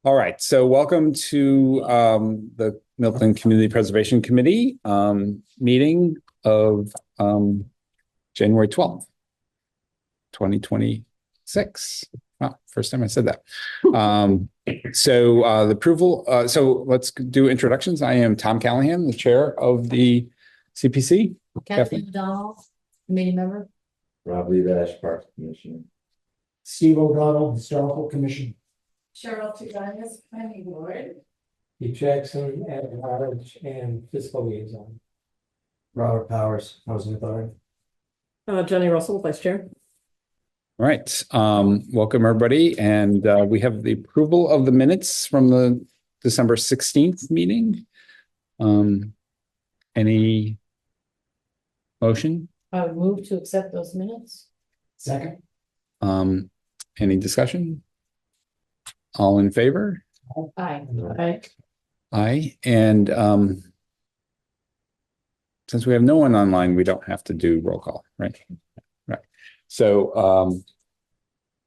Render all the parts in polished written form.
All right, so welcome to the Milton Community Preservation Committee meeting of January 12th, 2026. Wow, first time I said that. The approval, so let's do introductions. I am Tom Callahan, the chair of the CPC. Kathleen McDonald, committee member. Rob Levash, Parks Commissioner. Steve O'Donnell, Historical Commission. Cheryl Tuganis, planning board. Pete Jackson, at large and fiscal liaison. Robert Powers, Housing Authority. Jenny Russell, vice chair. All right, welcome everybody. And we have the approval of the minutes from the December 16th meeting. Any motion? I would move to accept those minutes. Second. Any discussion? All in favor? Aye. Aye. Aye. And since we have no one online, we don't have to do roll call, right? Right. So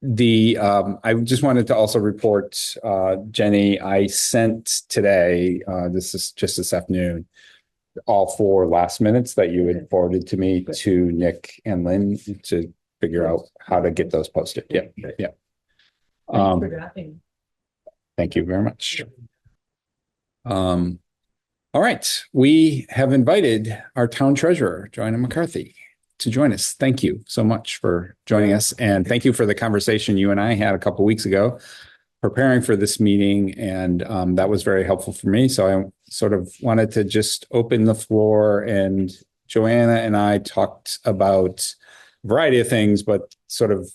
I just wanted to also report, Jenny, I sent today, this is just this afternoon, all 4 last minutes that you had forwarded to me to Nick and Lynn to figure out how to get those posted. Yeah. Yeah. Thanks for drafting. Thank you very much. All right, we have invited our town treasurer, Joanna McCarthy, to join us. Thank you so much for joining us, and thank you for the conversation you and I had a couple of weeks ago preparing for this meeting, and that was very helpful for me. So I sort of wanted to just open the floor, and Joanna and I talked about a variety of things, but sort of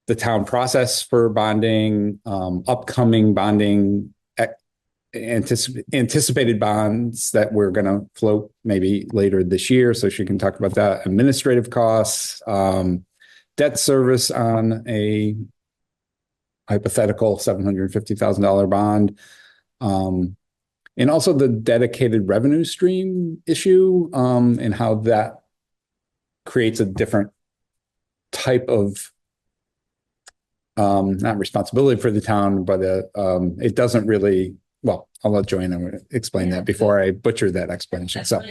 the town process for bonding, upcoming bonding, anticipated bonds that we're going to float maybe later this year. So she can talk about that, administrative costs, debt service on a hypothetical $750,000 bond, and also the dedicated revenue stream issue, and how that creates a different type of not responsibility for the town, but it doesn't really, well, I'll let Joanna explain that before I butcher that explanation. So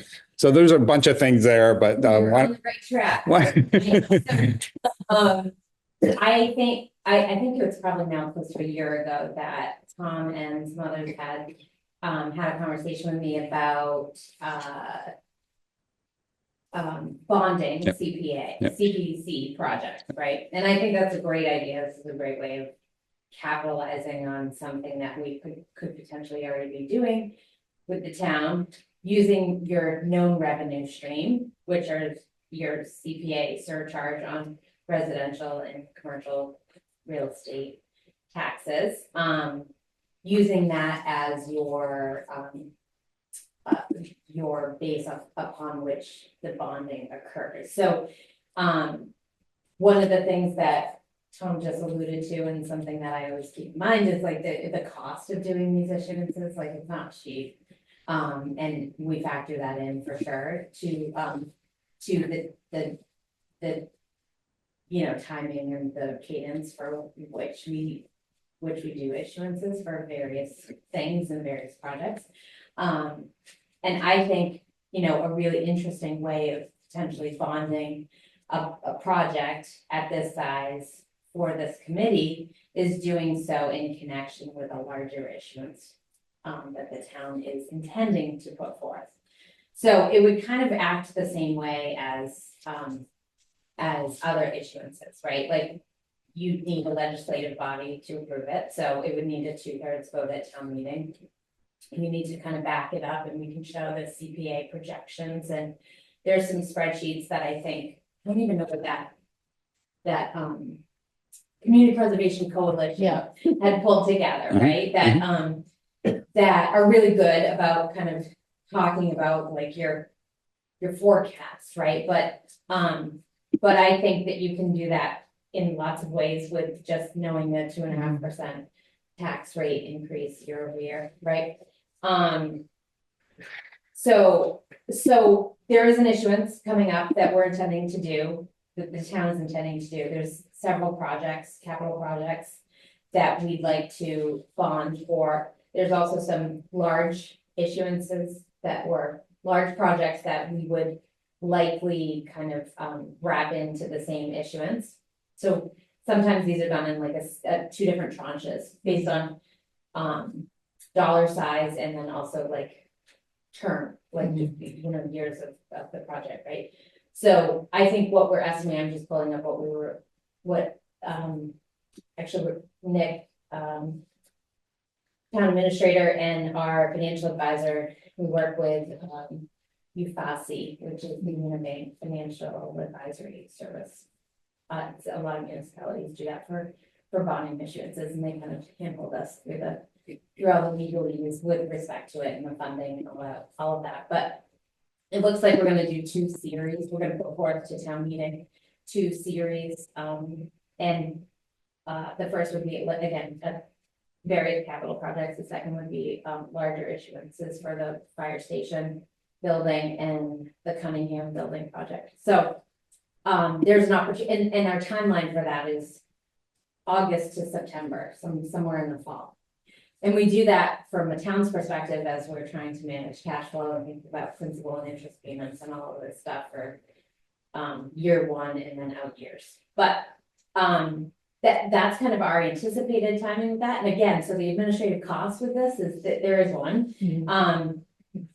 there's a bunch of things there, but you're on the right track. I think it was probably now close to a year ago that Tom and some others had had a conversation with me about bonding CPA, CPC project, right? And I think that's a great idea. This is a great way of capitalizing on something that we could potentially already be doing with the town, using your known revenue stream, which are your CPA surcharge on residential and commercial real estate taxes, using that as your base upon which the bonding occurs. So one of the things that Tom just alluded to, and something that I always keep in mind, is like the cost of doing these issuances. Like, it's not cheap, and we factor that in for sure to the timing and the cadence for which we do issuances for various things and various projects. And I think, a really interesting way of potentially bonding a project at this size for this committee is doing so in connection with a larger issuance that the town is intending to put forth. So it would kind of act the same way as other issuances, right? Like, you need a legislative body to approve it, so it would need a 2/3 vote at town meeting. We need to kind of back it up, and we can show the CPA projections, and there's some spreadsheets that I think, I don't even know what that Community Preservation Coalition had pulled together, right? That are really good about kind of talking about like your forecasts, right? But I think that you can do that in lots of ways with just knowing the 2.5% tax rate increase year over year, right? So there is an issuance coming up that we're intending to do, that the town is intending to do. There's several projects, capital projects that we'd like to bond for. There's also some large issuances that were large projects that we would likely kind of wrap into the same issuance. So sometimes these are done in like two different tranches based on dollar size and then also like term, like years of the project, right? So I think what we're estimating, I'm just pulling up actually Nick, town administrator and our financial advisor, we work with UFASI, which is the Univane Financial Advisory Service. A lot of municipalities do that for bonding issuances, and they kind of handled us through all the legalese with respect to it and the funding and all of that. But it looks like we're going to do 2 series. We're going to put forth to town meeting 2 series, and the first would be again various capital projects. The second would be larger issuances for the fire station building and the Cunningham building project. So there's an opportunity, and our timeline for that is August to September, somewhere in the fall. And we do that from a town's perspective as we're trying to manage cash flow and think about principal and interest payments and all of this stuff for year 1 and then out years. But that's kind of our anticipated timing with that. And again, so the administrative cost with this is that there is one.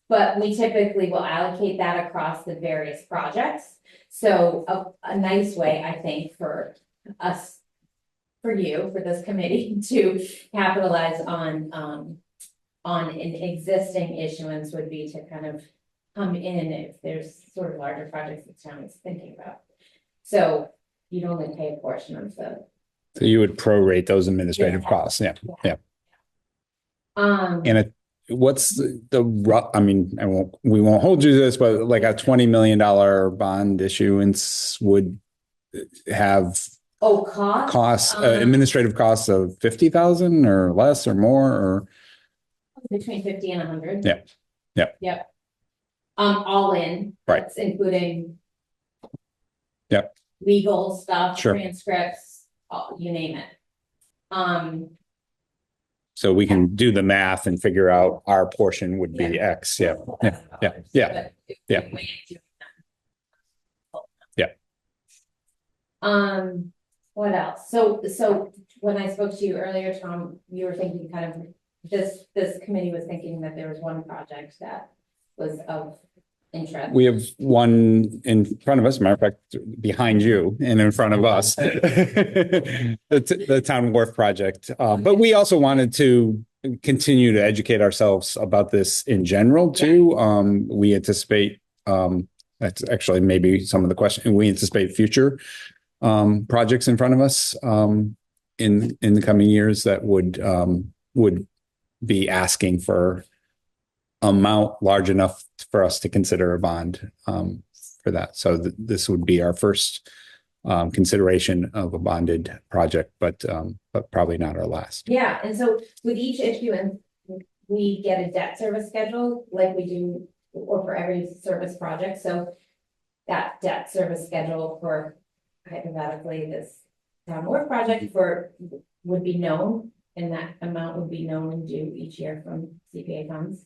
But we typically will allocate that across the various projects. So a nice way, I think, for us, for this committee to capitalize on an existing issuance would be to kind of come in if there's sort of larger projects the town is thinking about. So you'd only pay a portion of the. So you would prorate those administrative costs. Yeah. And what's I mean, we won't hold you to this, but like a $20 million bond issuance would have costs, administrative costs of 50,000 or less or more, or between 50 and 100. Yep. All in, right? That's including legal stuff, sure. Transcripts, you name it. So we can do the math and figure out our portion would be X. Yeah. What else? So when I spoke to you earlier, Tom, you were thinking kind of this committee was thinking that there was one project that was of interest. We have one in front of us, matter of fact, behind you and in front of us, the Town Wharf project. But we also wanted to continue to educate ourselves about this in general too. We anticipate, that's actually maybe some of the question, we anticipate future projects in front of us in the coming years that would be asking for amount large enough for us to consider a bond for that. So this would be our first consideration of a bonded project, but probably not our last. Yeah, and so with each issuance, we get a debt service schedule like we do or for every service project. So that debt service schedule for hypothetically this Town Wharf project would be known, and that amount would be known and due each year from CPA funds.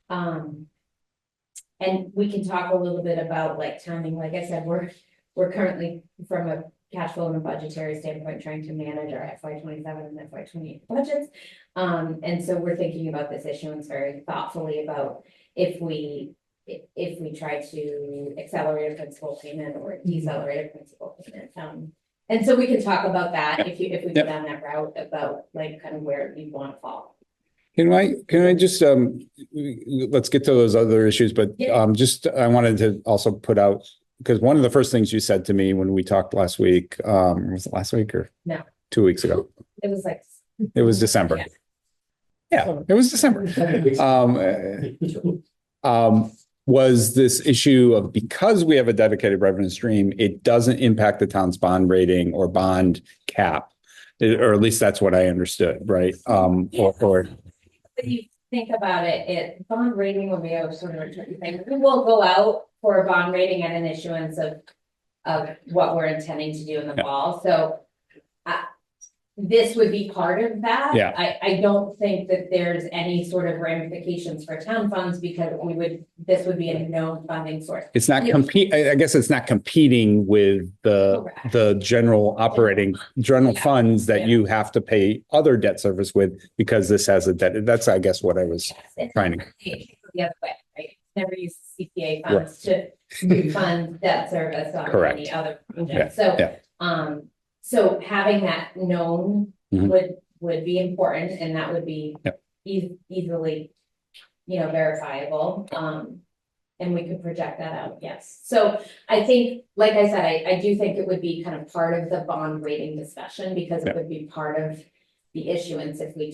And we can talk a little bit about like timing. Like I said, we're currently from a cash flow and a budgetary standpoint trying to manage our FY27 and FY28 budgets. And so we're thinking about this issuance very thoughtfully about if we try to accelerate a principal payment or decelerate a principal payment. And so we can talk about that if we go down that route about like kind of where you want to fall. Can I just let's get to those other issues, but I wanted to also put out, because one of the first things you said to me when we talked last week, was it last week or no 2 weeks ago? It was December. Yeah, it was December. Was this issue of, because we have a dedicated revenue stream, it doesn't impact the town's bond rating or bond cap, or at least that's what I understood, right? Or if you think about it, bond rating will be a sort of a tricky thing. We will go out for a bond rating at an issuance of what we're intending to do in the fall. So this would be part of that. Yeah. I don't think that there's any sort of ramifications for town funds because this would be a known funding source. It's not I guess it's not competing with Correct. the general general Yeah. funds that Yeah. you have to pay other debt service with because this has a debt. That's, I guess, what I was Yes, it's trying to. the other way, right? Never use CPA funds to refund debt service on Correct. any other Yeah, project. So, yeah. so having that known Mhm. would be important and that would be Yep. easily, verifiable. And we could project that out, yes. So I think, like I said, I do think it would be kind of part of the bond rating discussion because Yeah. it would be part of the issuance if we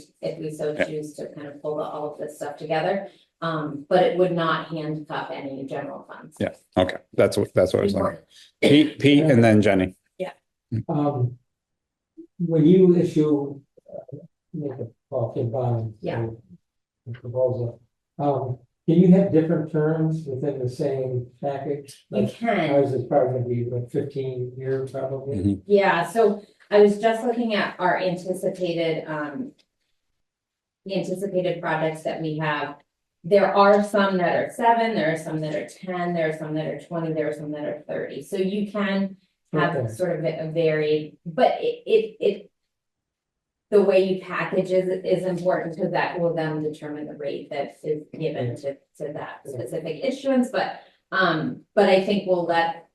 so Yeah. choose to kind of pull all of this stuff together. But it would not handcuff any general funds. Yeah. Okay. That's what I was wondering. Pete, and then Jenny. When you issue, make a bulk bond. Yeah. Proposal, can you have different terms within the same package? You Like, can. ours is probably gonna be like 15 years probably. Mhm. Yeah, so I was just looking at our anticipated, the anticipated projects that we have. There are some that are 7, there are some that are 10, there are some that are 20, there are some that are 30. So you can have Okay. sort of a varied, but it the way you package is important because that will then determine the rate that is given to that specific issuance, but I think we'll let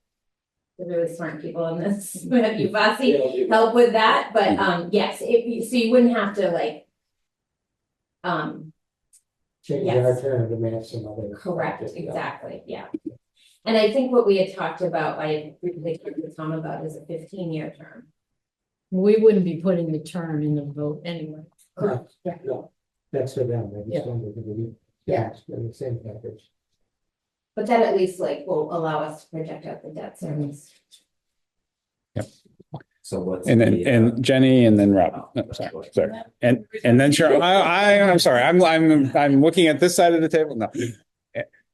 the really smart people in this, you Bossy, help with that, but yes, so you wouldn't have to like Change Yes. our term to match some other. correct, exactly, yeah. And I think what we had talked about, I briefly talked to Tom about is a 15-year term. We wouldn't be putting the term in the vote anyway. Correct. Yeah. No, that's for them. I Yeah. just wondered if we. Yeah. it's in the same package. But that at least like will allow us to project out the debt service. So what's? And then, the, and Jenny, and then Rob. No, sorry. And then Cheryl. I'm sorry. I'm looking at this side of the table. No.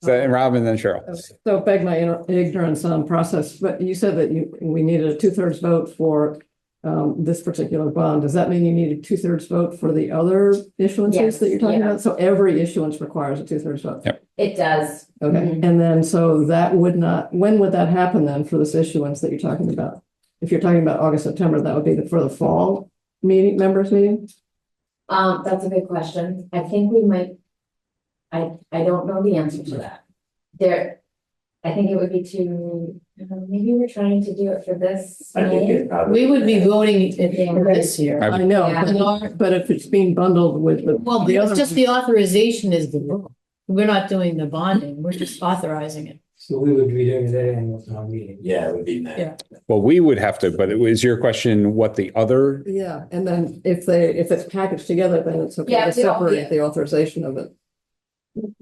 So, and Rob, and then Cheryl. So beg my ignorance on process, but you said that we needed a 2/3 vote for this particular bond. Does that mean you need a 2/3 vote for the other issuances Yes, that you're talking yeah. about? So every issuance requires a 2/3 vote? Yep. It does. Okay, Mhm. and then so that would not, when would that happen then for this issuance that you're talking about? If you're talking about August, September, that would be for the fall members meeting? That's a good question. I think we might. I don't know the answer to that. I think it would be too, maybe we're trying to do it for this. I think May. it probably. We would be voting it for this year. I- I know, Yeah. but if it's being bundled with Well, the it's other. just the authorization is the vote. We're not doing the bonding, we're just authorizing it. So we would be doing that annual town meeting. Yeah, it would be Yeah. that. Well, we would have to, but it was your question, what the other, Yeah, and then if it's packaged together, then it's okay Yeah, to we don't- separate the authorization of it.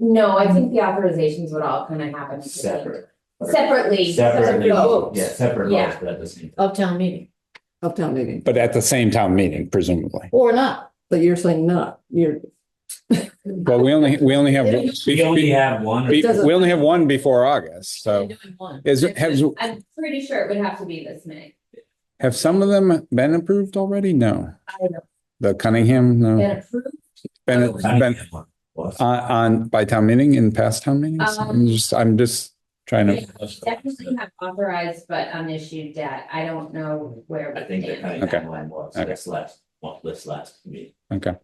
No, I think the authorizations would all kind of happen. Separate. Separately. Separate, votes. yeah, separate Yeah. votes, but at the same time. Of town meeting, Of town meeting, but at the same town meeting, presumably. or not. but you're saying not, Well, we only have. We only have one. We only have one before August, so Only doing one. I'm pretty sure it would have to be this May. have some of them been approved already? No. I don't know. The Cunningham, no. Been approved? Been on by town meeting in past town meetings? I'm just trying They to, definitely have authorized but unissued debt. I don't know where. I think the we kind stand. of timeline was, Okay. this last meeting. okay.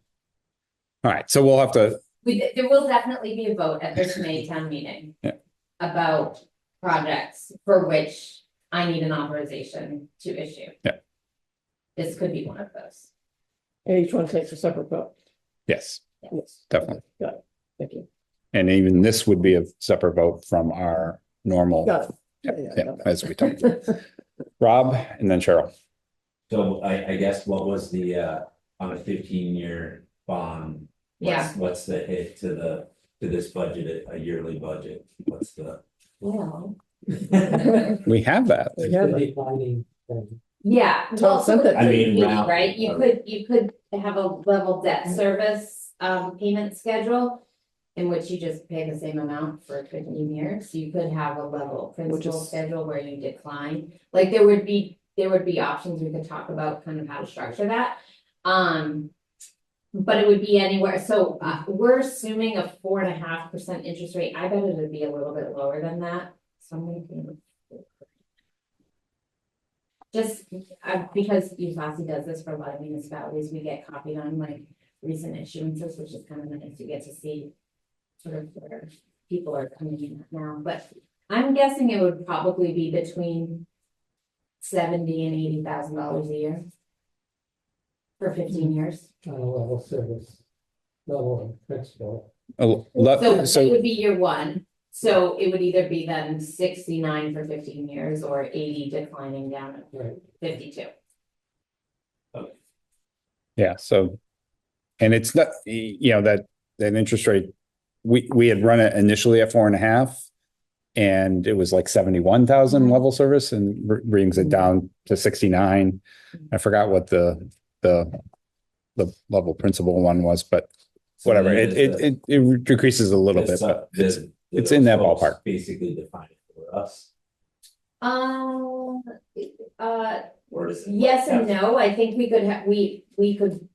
All right, so we'll have to, There will definitely be a vote at this May town meeting. Yeah. About projects for which I need an authorization to issue. Yeah. This could be one of those. and each one takes a separate vote. yes, Yes, definitely. got it, thank you. And even this would be a separate vote from our normal, Got it. yeah, as we talked. Rob, and then Cheryl. So I guess what was the, on a 15-year bond? Yeah. What's the hit to this budget, a yearly budget? What's the? Well. We have that. We It's have a it. declining thing. Yeah, well, so sent it. it I mean, could be, round- right, you could have a level debt service payment schedule. In which you just pay the same amount for 15 years, you could have a level principal is- schedule where you decline. Like there would be options we could talk about kind of how to structure that. But it would be anywhere, so we're assuming a 4.5% interest rate. I bet it would be a little bit lower than that. So I'm thinking. Just because USASI does this for a lot of municipalities, we get copied on like recent issuances, which is kind of nice to get to see sort of where people are coming in at now. But I'm guessing it would probably be between $70,000 and $80,000 a year for 15 years. On a level service, level of principal. Oh, So it so would be year one. So it would either be then 69 for 15 years or 80 declining down at Right. 52. yeah, so, and it's not, that interest rate, we had run it initially at 4.5. And it was like 71,000 level service and brings it down to 69. I forgot what the level principal one was, but whatever, it decreases a little bit, but it's in that ballpark. Basically define it for us. Uh, Or does it? yes and no. I think we could have, we could.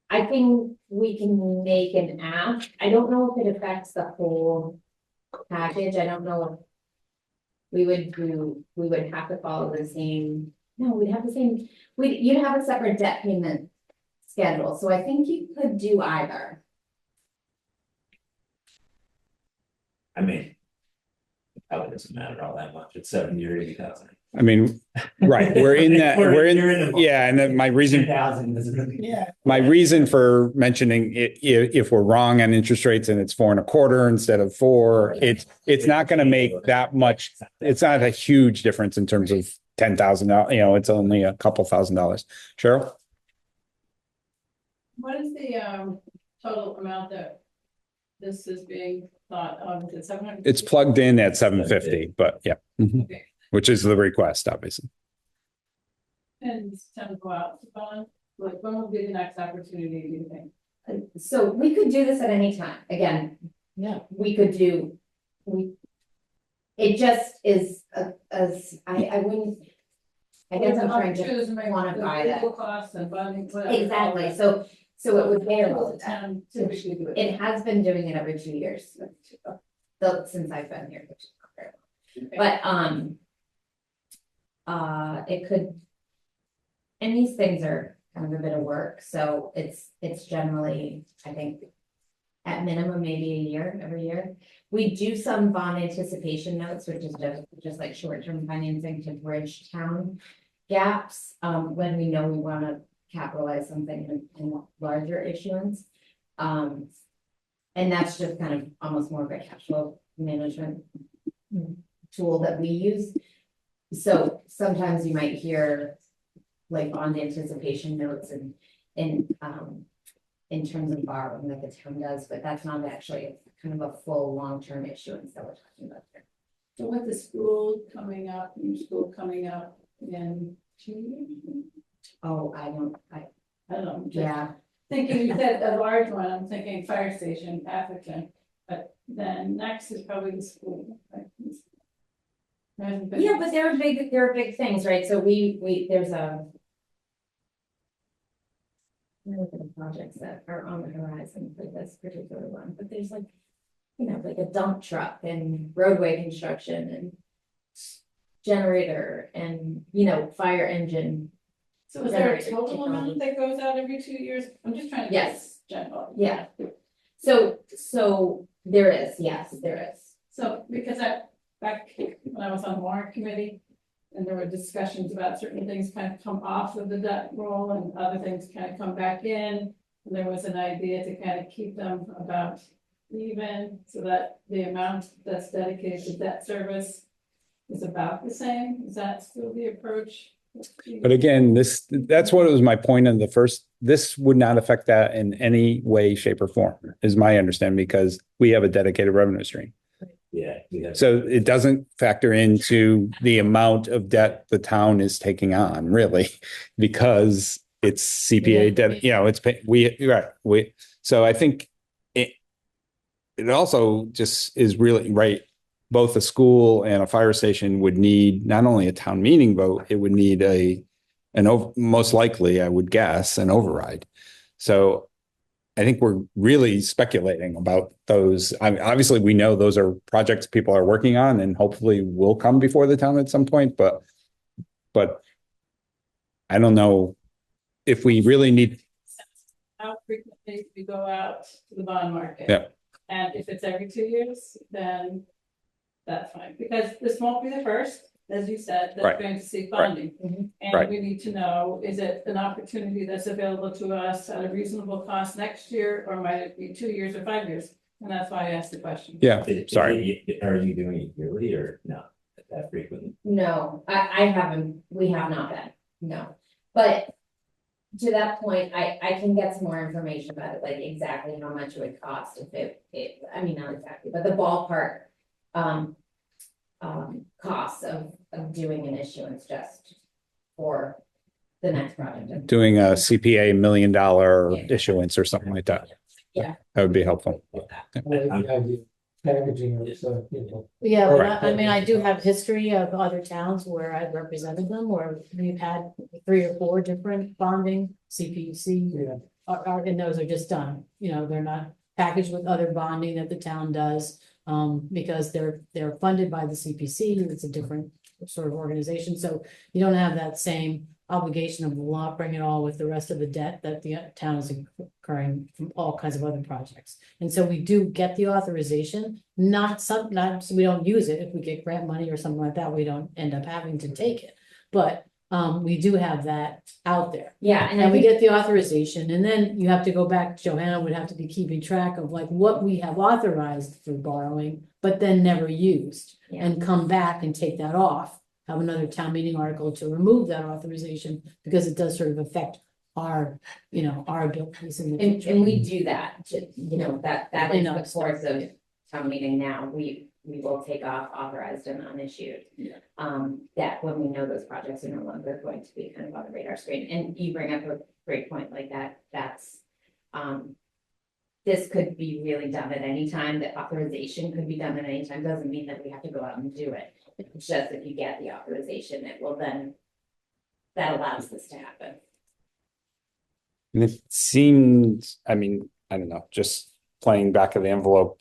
I think we can make an app. I don't know if it affects the whole package. I don't know if we would have to follow the same, no, we'd have the same, you'd have a separate debt payment schedule. So I think you could do either. I mean. Probably doesn't matter all that much. It's 70 or 80,000. I mean, right, we're in that, You're we're in in, the- yeah, and then my reason 10,000 is really. Yeah. my reason for mentioning it, if we're wrong on interest rates and it's 4.25 instead of 4, it's not going to make that much. It's not a huge difference in terms of $10,000. It's only a couple $1,000s. Cheryl? What is the total amount that this is being thought of? Is it 700? It's plugged in at 750, but yeah, Okay. which is the request, obviously. And it's time to go out to bond. Like, when will be the next opportunity, do you think? So we could do this at any time. Again, Yeah. we could do, it just is, I wouldn't, I guess I'm trying to quantify that. Costs and bonding. Exactly, so it would vary with that. Typically do it. It has been doing it every 2 years. Since I've been here, which is not very long. But it could. And these things are kind of a bit of work, so it's generally, I think. At minimum, maybe a year, every year. We do some bond anticipation notes, which is just like short-term financing to bridge town gaps. When we know we want to capitalize something in a larger issuance. And that's just kind of almost more of a cash flow management tool that we use. So sometimes you might hear like bond anticipation notes and in terms of borrowing that the town does, but that's not actually kind of a full long-term issuance that we're talking about here. So with the school coming up, new school coming up in 2 years? Oh, I don't know. Just yeah, thinking, you said a large one, I'm thinking fire station, Atherton, but then next is probably the school. Right? There hasn't been- yeah, but there are big things, right? So there's look at the projects that are on the horizon for this particular one, but there's like, like a dump truck and roadway construction and generator and, fire engine. So is there a generator total amount technology. that goes out every 2 years? I'm just trying to. Yes. General. Yeah. So there is, yes, there is. So because back when I was on the warrant committee, and there were discussions about certain things kind of come off of the debt roll and other things kind of come back in. And there was an idea to kind of keep them about even so that the amount that's dedicated to debt service is about the same. Is that still the approach? But again, that's what was my point in the first, this would not affect that in any way, shape or form, is my understanding, because we have a dedicated revenue stream. Yeah. So it doesn't factor into the amount of debt the town is taking on, really, because it's CPA debt, so I think it also just is really right. Both a school and a fire station would need not only a town meeting vote, it would need a most likely, I would guess, an override. So I think we're really speculating about those. I mean, obviously, we know those are projects people are working on and hopefully will come before the town at some point, but I don't know if we really need. How frequently we go out to the bond market. Yeah. And if it's every 2 years, then that's fine, because this won't be the first, as you said, Right. that's going to seek funding. Mhm. And Right. we need to know, is it an opportunity that's available to us at a reasonable cost next year, or might it be 2 years or 5 years? And that's why I asked the question. Yeah, sorry. Are you doing it yearly or not that frequently? No, I haven't, we have not been, no, but. To that point, I can get some more information about it, like exactly how much it would cost if I mean, not exactly, but the ballpark. Costs of doing an issuance just for the next project. Doing a CPA $1 million Yeah. issuance or something like that. Yeah. That would be helpful. I like the idea of packaging it, so, Yeah, but Right. I mean, I do have history of other towns where I've represented them, where we've had 3 or 4 different bonding, CPC. yeah. And those are just done, they're not packaged with other bonding that the town does. Because they're funded by the CPC, it's a different sort of organization, so you don't have that same obligation of bring it all with the rest of the debt that the town is incurring from all kinds of other projects. And so we do get the authorization, not so we don't use it. If we get grant money or something like that, we don't end up having to take it. But we do have that out there. Yeah, and I And we think, get the authorization, and then you have to go back, Johanna would have to be keeping track of like what we have authorized for borrowing, but then never used. Yeah. And come back and take that off, have another town meeting article to remove that authorization, because it does sort of affect our, our abilities in the future. and we do that, that I is know, the course of town meeting now, we will take off authorized and unissued. Yeah. That when we know those projects are no longer going to be kind of on the radar screen, and you bring up a great point like that, that's. This could be really done at any time, the authorization could be done at any time, doesn't mean that we have to go out and do it. It's just if you get the authorization, it will then, that allows this to happen. And it seems, I mean, I don't know, just playing back of the envelope,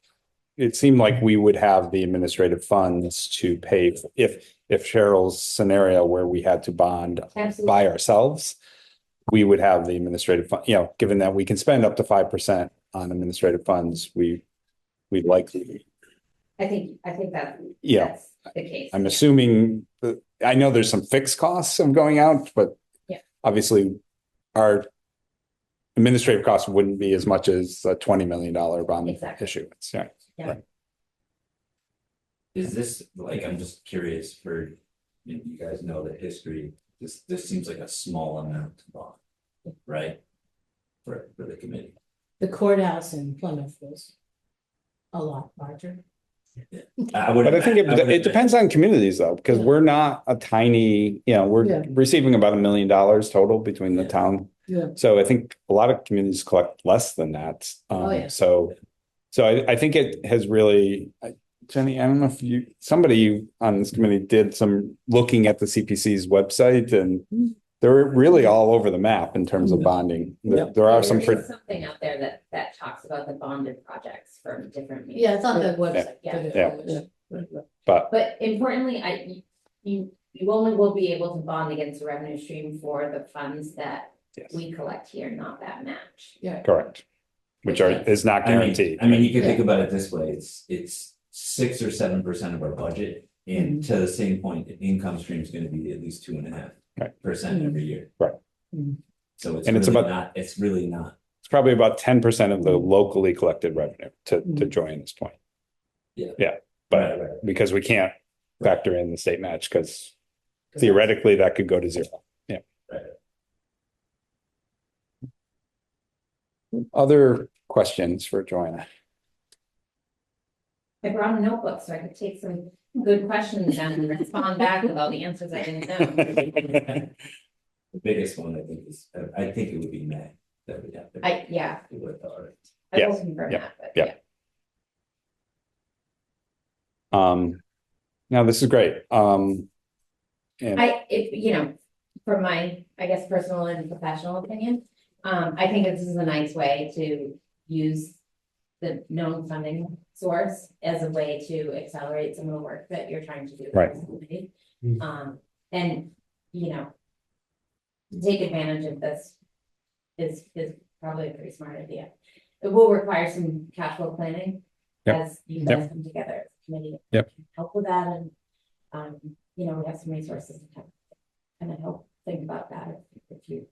it seemed like we would have the administrative funds to pay if Cheryl's scenario where we had to bond Absolutely. by ourselves, we would have the administrative fund, given that we can spend up to 5% on administrative funds, we'd likely. I think that. Yeah. That's the case. I'm assuming I know there's some fixed costs of going out, but Yeah. obviously our administrative costs wouldn't be as much as a $20 million bond Exactly. issuance. Yeah. Yeah. Right. Is this, like, I'm just curious for, you guys know the history, this seems like a small amount to bond, right? For the committee. The courthouse in Plymouth was a lot larger. But I think it depends on communities though, because Yeah. we're not a tiny, we're Yeah. receiving about $1 million total between the Yeah. town. Yeah. So I think a lot of communities collect less than that. Oh, yeah. So I think it has really, Jenny, I don't know if somebody on this committee did some looking at the CPC's website, and they're really all over the map in terms of bonding. There are some. There is something out there that talks about the bonded projects from different. Yeah, it's on the website. Yeah. But importantly, you only will be able to bond against the revenue stream for the funds that yes, we collect here, not that match. Yeah. correct, which is not guaranteed. I mean, you can think about it this way, it's 6 or 7% of our budget. And to the same point, the income stream is gonna be at least 2.5% every year. Right. So it's And it's really about- not, it's really not. It's probably about 10% of the locally collected revenue to join this point. Yeah. Yeah, but Right. because we can't factor in the state match, because theoretically that could go to 0. Yeah. Right. Other questions for Joanna? I brought a notebook so I could take some good questions down and respond back with all the answers I didn't know. The biggest one, I think it would be May that would have to. Yeah. do with our- I Yeah, will confirm yeah, that, but yeah. Now this is great. And if from my, I guess, personal and professional opinion, I think this is a nice way to use the known funding source as a way to accelerate some of the work that you're trying to do. Right. And, you know, to take advantage of this is probably a pretty smart idea. It will require some cash flow planning as you guys come together as a committee. Yep. Help with that and, you know, we have some resources to kind of help think about that if you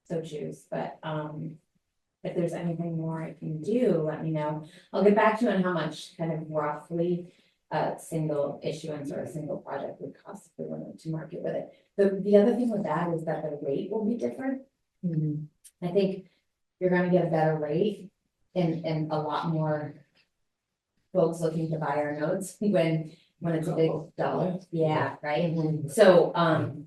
so choose, but, if there's anything more I can do, let me know. I'll get back to you on how much kind of roughly a single issuance or a single project would cost if we wanted to market with it. The other thing with that is that the rate will be different. Mhm. I think you're gonna get a better rate and a lot more folks looking to buy our notes when it's a big dollar. Yeah, right? Mhm. So,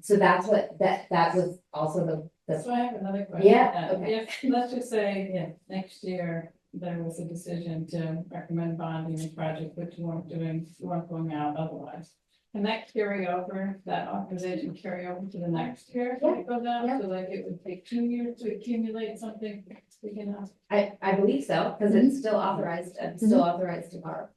so that's what, that was also the So I have another question. Yeah, okay. If, let's just say, next year, there was a decision to recommend bonding a project which you weren't going out otherwise. Can that carry over, that authorization carry over to the next year? If it goes out, Yeah. so like it would take 2 years to accumulate something big enough? I believe so, because it's still authorized, to borrow.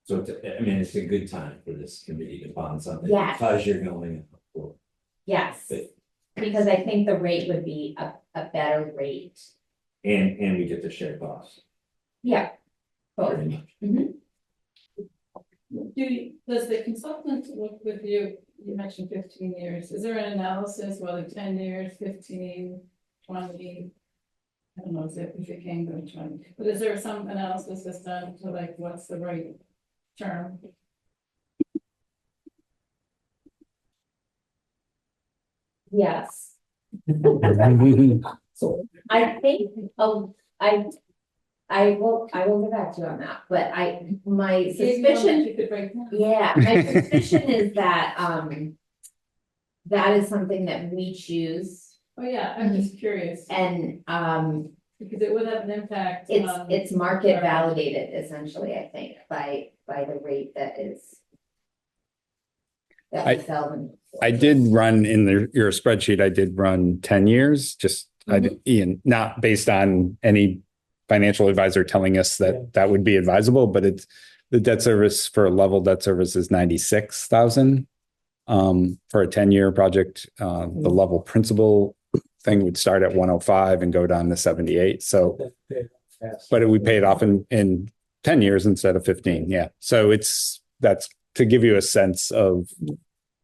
So I mean, it's a good time for this committee to bond something. Yes. Because you're going. For Yes, But- because I think the rate would be a better rate. And we get to share costs. Yeah. Both. Pretty much. Does the consultant look with you, you mentioned 15 years, is there an analysis, whether 10 years, 15, 20? I don't know if it came to 20, but is there some analysis that's done to like, what's the right term? Yes, I think, I will get back to you on that, but my suspicion, You could break down. yeah, my suspicion is that, that is something that we choose Oh, yeah, I'm just curious, and, because it would have an impact on. it's market validated essentially, I think, by the rate that is. That we sell them. I did run in your spreadsheet, I did run 10 years, just, Ian, not based on any financial advisor telling us that that would be advisable, but it's the debt service for a level debt service is 96,000. For a 10-year project, the level principal thing would start at 105 and go down to 78. So, but we pay it off in 10 years instead of 15. Yeah. So that's to give you a sense of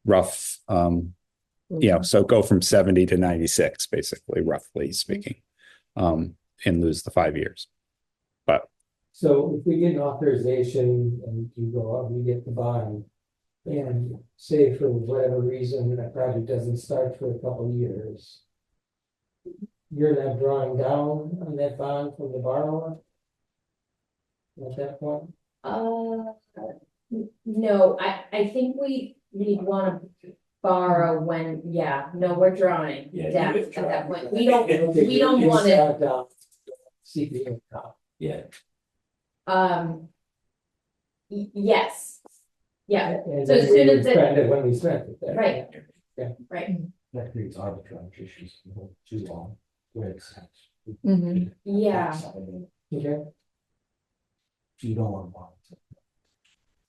rough, so go from 70 to 96, basically, roughly speaking, and lose the 5 years. But So if we get an authorization and you go out and you get the bond, and say for whatever reason that project doesn't start for a couple of years, you're not drawing down on that bond from the borrower at that point? No, I think we'd want to borrow when, we're drawing Yeah, down you at withdraw. that point. We don't You want it, start down CPA account. Yeah, yes. Yeah, And So as then we soon would as it- spend it when we spend it. right. Yeah. Right, That creates arbitrage issues too long. Where it's, Mhm. yeah, Okay, you don't want to bond.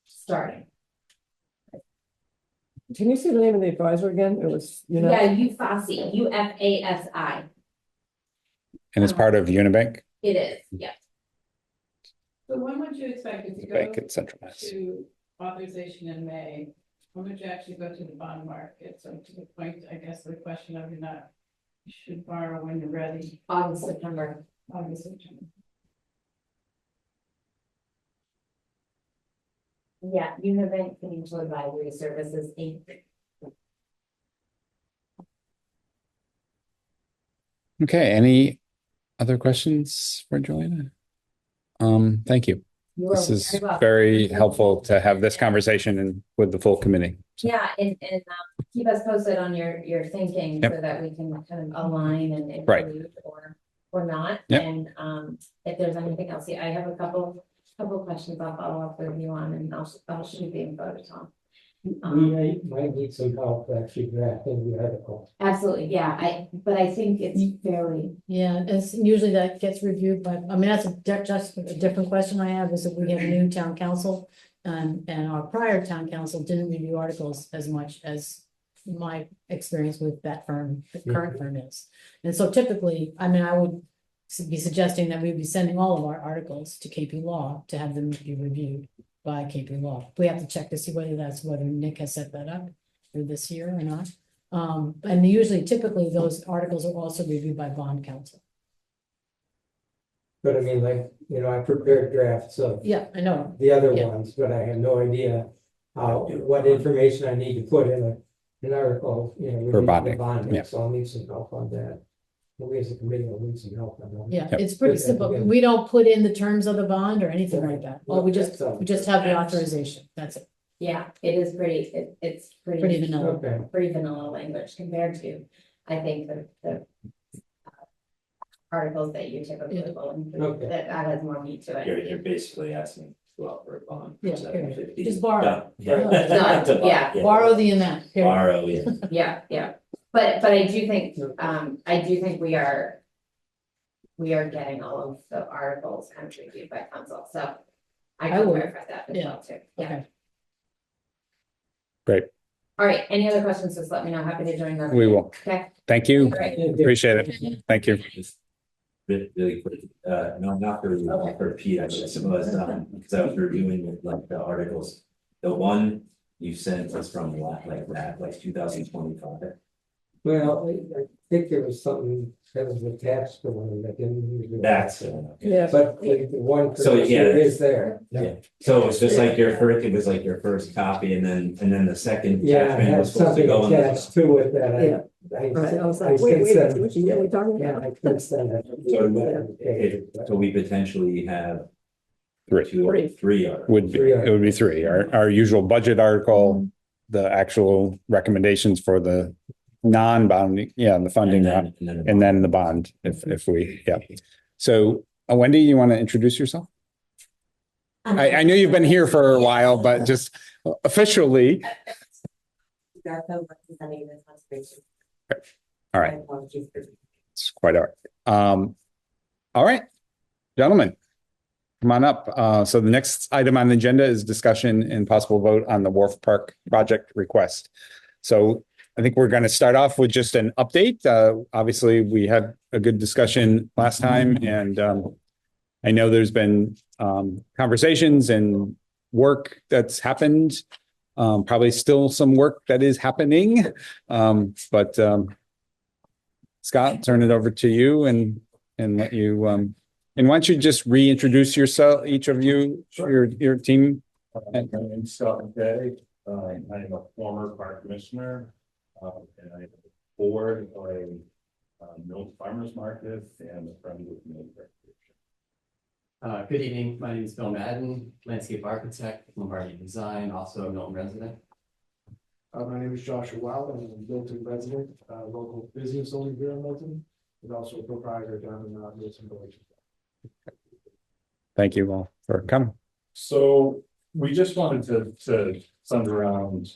starting. Can you say the name of the advisor again? It was, Yeah, UFASI, UFASI, and it's part of Unibank, it is, yeah. So when would you expect it to the go bank at Central Mass. to authorization in May? When would you actually go to the bond market? So to the point, I guess, the question of you should borrow when you're ready, August, September. obviously. Yeah, Unibank Financial Advisory Services, Inc. Okay, any other questions for Joanna? Thank you. You are This is very welcome. very helpful to have this conversation and with the full committee. Yeah, and keep us posted on your thinking Yep. so that we can kind of align and Right. include or not. Yep. And if there's anything else, I have a couple questions I'll follow up with you on, and I'll shoot the info to Tom. might need some help actually drafting the article. Absolutely, yeah, but I think it's fairly, Yeah, it's usually that gets reviewed by, I mean, that's just a different question I have is that we have a new town council. And our prior town council didn't review articles as much as my experience with that firm, the current firm is. And so typically, I mean, I would be suggesting that we'd be sending all of our articles to KP Law to have them be reviewed by KP Law. We have to check to see whether Nick has set that up for this year or not. And usually typically those articles are also reviewed by bond counsel. But I mean, like, I prepared drafts of Yeah, I know. the other Yeah. ones, but I have no idea what information I need to put in an article, For related to bonding, yeah. so I'll need some help on that. We as a committee will need some help on that. Yeah, Yep. it's pretty Okay, simple. okay. We don't put in the terms of the bond or anything like that. Well, we just That's have the authorization. That's it. yeah, it is pretty, it's Pretty pretty, vanilla. Okay, pretty vanilla language compared to, I think, the articles that you typically will include, Okay. that has more meat to You're, it. you're basically asking to go out for a bond. Yeah, for period. 750. Just borrow. Done. Done, To yeah. Borrow the amount. period. Borrow, yeah. Yeah, yeah, but I do think we are getting all of the articles kind of reviewed by council, so I I can would. verify that as Yeah. well too, yeah. Okay. Great. All right, any other questions, just let me know, happy to join them. We will. Okay, Thank you. great. Appreciate it. Thank you. Just really quick, no, not for, Okay. for Pete, I guess it was, because I was reviewing like the articles. The one you sent us from like 2025. well, I think there was something that was attached to one that didn't. usually- That's, Yeah, But the one for So, this yeah. year is there. yeah, so it's just like your first, it was like your first copy and then the second Yeah, I attachment had was supposed to something go on. attached to it that Yeah. I I was I like, wait, could that's send- what you really talking Yeah, about? I could send it. So we potentially have Three. two or three articles. It would be three. Our usual budget article, the actual recommendations for the non-bonding, the funding, and then the bond, if we, yeah. So Wendy, you want to introduce yourself? I know you've been here for a while, but just officially. Garfield representing the conservation. All right. It's quite all right. All right, gentlemen, come on up. So the next item on the agenda is discussion and possible vote on the Wharf Park project request. So I think we're going to start off with just an update. Obviously, we had a good discussion last time, and I know there's been conversations and work that's happened. Probably still some work that is happening, but Scott, turn it over to you and let you. And why don't you just reintroduce yourself, each of you, your team? My name's Scott McKay. I am a former park commissioner, and I am a board of Milton Farmers Market and a friend with Milton Recreation. Good evening. My name is Bill Madden, landscape architect, Lombardi Design, also a Milton resident. My name is Joshua Wild. I'm a Milton resident, local business owner here in Milton, and also a proprietor down in Milton Village. Thank you all for coming. So we just wanted to send around,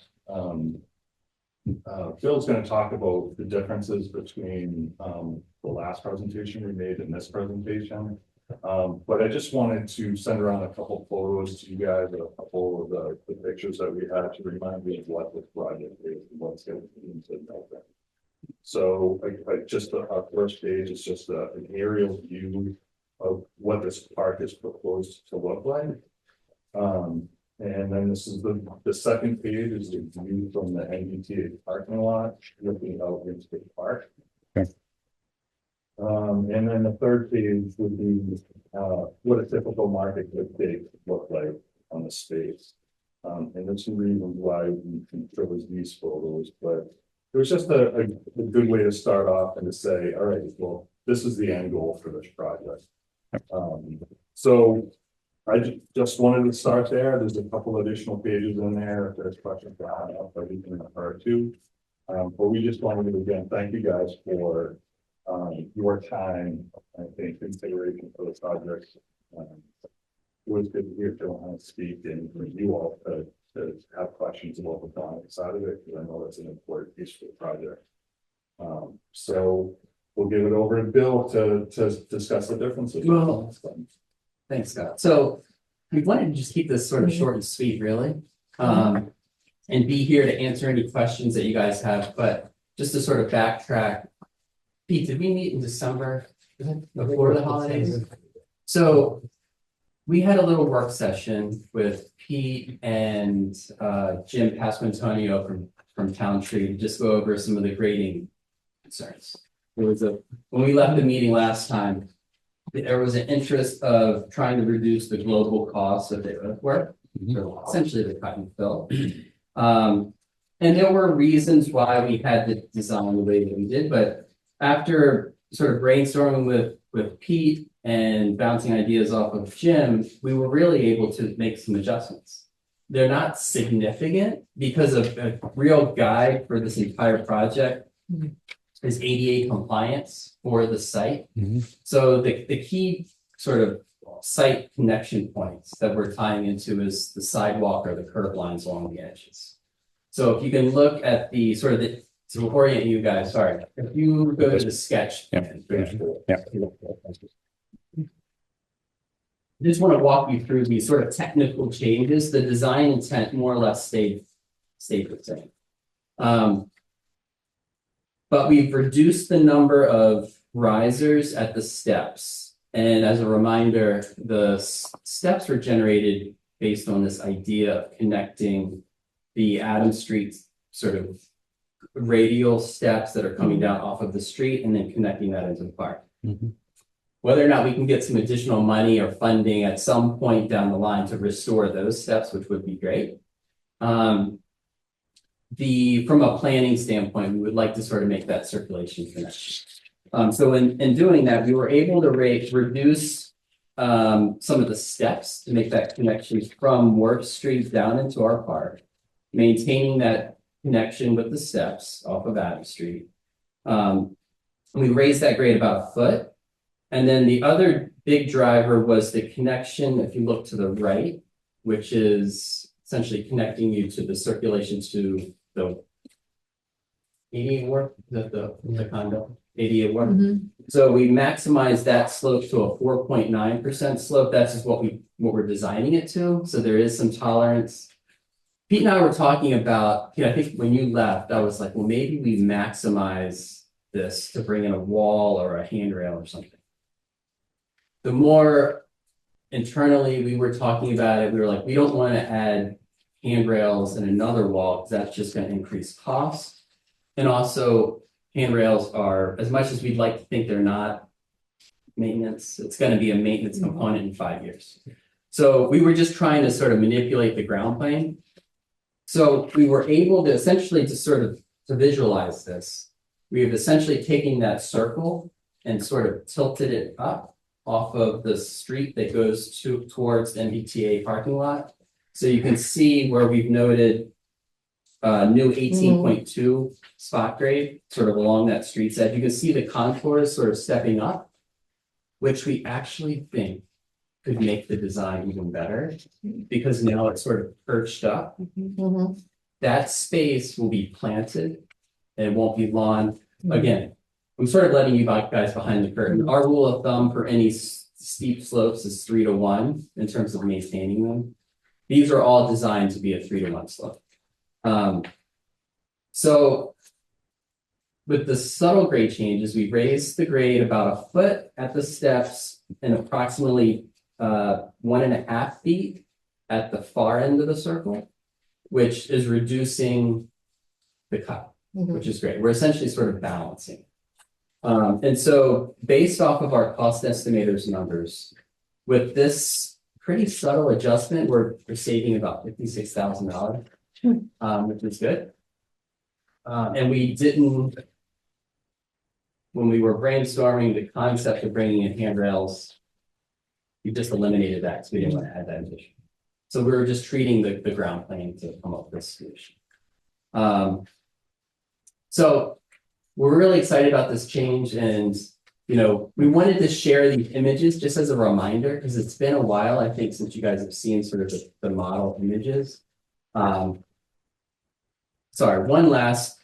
Bill's going to talk about the differences between the last presentation we made and this presentation. But I just wanted to send around a couple photos to you guys, and a couple of the pictures that we had to remind me of what this project is and what's going to be into Milton. So just our first page is just an aerial view of what this park is proposed to look like. And then this is the second page is the view from the MBTA parking lot looking out into the park. Okay. And then the third page would be what a typical market would look like on the space. And there's some reasons why we chose these photos, but it was just a good way to start off and to say, all right, well, this is the end goal for this project. So I just wanted to start there. There's a couple additional pages in there. If there's questions, I can refer to. But we just wanted to again thank you guys for your time, I think, consideration for the project. It was good to hear Joanna speak and for you all to have questions. questions about the bonding side of it, because I know that's an important piece for the project. So we'll give it over to Bill to discuss the differences. Well, thanks, Scott. So we wanted to just keep this sort of short and sweet, really. And be here to answer any questions that you guys have, but just to sort of backtrack. Pete, did we meet in December before the holidays? So we had a little work session with Pete and Jim Pasquantonio from Town Tree to just go over some of the grading concerns. When we left the meeting last time, there was an interest of trying to reduce the global costs of the earthwork, so essentially the cut and fill. And there were reasons why we had to design the way that we did, but after sort of brainstorming with Pete and bouncing ideas off of Jim, we were really able to make some adjustments. They're not significant because a real guide for this entire project is ADA compliance for the site. So the key sort of site connection points that we're tying into is the sidewalk or the curb lines along the edges. So if you can look at the sort of to orient you guys, sorry, if you go to the sketch. I just want to walk you through these sort of technical changes. The design intent more or less stayed the same. But we've reduced the number of risers at the steps. And as a reminder, the steps were generated based on this idea of connecting the Adams Street sort of radial steps that are coming down off of the street and then connecting that into the park. Whether or not we can get some additional money or funding at some point down the line to restore those steps, which would be great. From a planning standpoint, we would like to sort of make that circulation connection. So in doing that, we were able to reduce some of the steps to make that connection from Worth Street down into our park, maintaining that connection with the steps off of Adams Street. We raised that grade about a foot. And then the other big driver was the connection, if you look to the right, which is essentially connecting you to the circulation to the ADA work, the condo, ADA work. So we maximized that slope to a 4.9% slope. That's just what we're designing it to. So there is some tolerance. Pete and I were talking about, I think when you left, I was like, well, maybe we maximize this to bring in a wall or a handrail or something. The more internally we were talking about it, we were like, we don't want to add handrails and another wall because that's just going to increase costs. And also handrails are, as much as we'd like to think they're not maintenance, it's going to be a maintenance component in 5 years. So we were just trying to sort of manipulate the ground plane. So we were able to essentially to visualize this. We have essentially taken that circle and sort of tilted it up off of the street that goes towards the MBTA parking lot. So you can see where we've noted new 18.2 spot grade sort of along that street edge. You can see the contours sort of stepping up, which we actually think could make the design even better because now it's sort of perched up. That space will be planted and it won't be lawn. Again, I'm sort of letting you guys behind the curtain. Our rule of thumb for any steep slopes is 3 to 1 in terms of maintaining them. These are all designed to be a 3 to 1 slope. So with the subtle grade changes, we raised the grade about a foot at the steps and approximately 1.5 feet at the far end of the circle, which is reducing the cut, which is great. We're essentially sort of balancing. And so based off of our cost estimators numbers, with this pretty subtle adjustment, we're saving about $56,000, which is good. And we didn't, when we were brainstorming the concept of bringing in handrails, we just eliminated that because we didn't want to add that addition. So we were just treating the ground plane to come up with a solution. So we're really excited about this change, and we wanted to share these images just as a reminder because it's been a while, I think, since you guys have seen sort of the model images. sorry, one last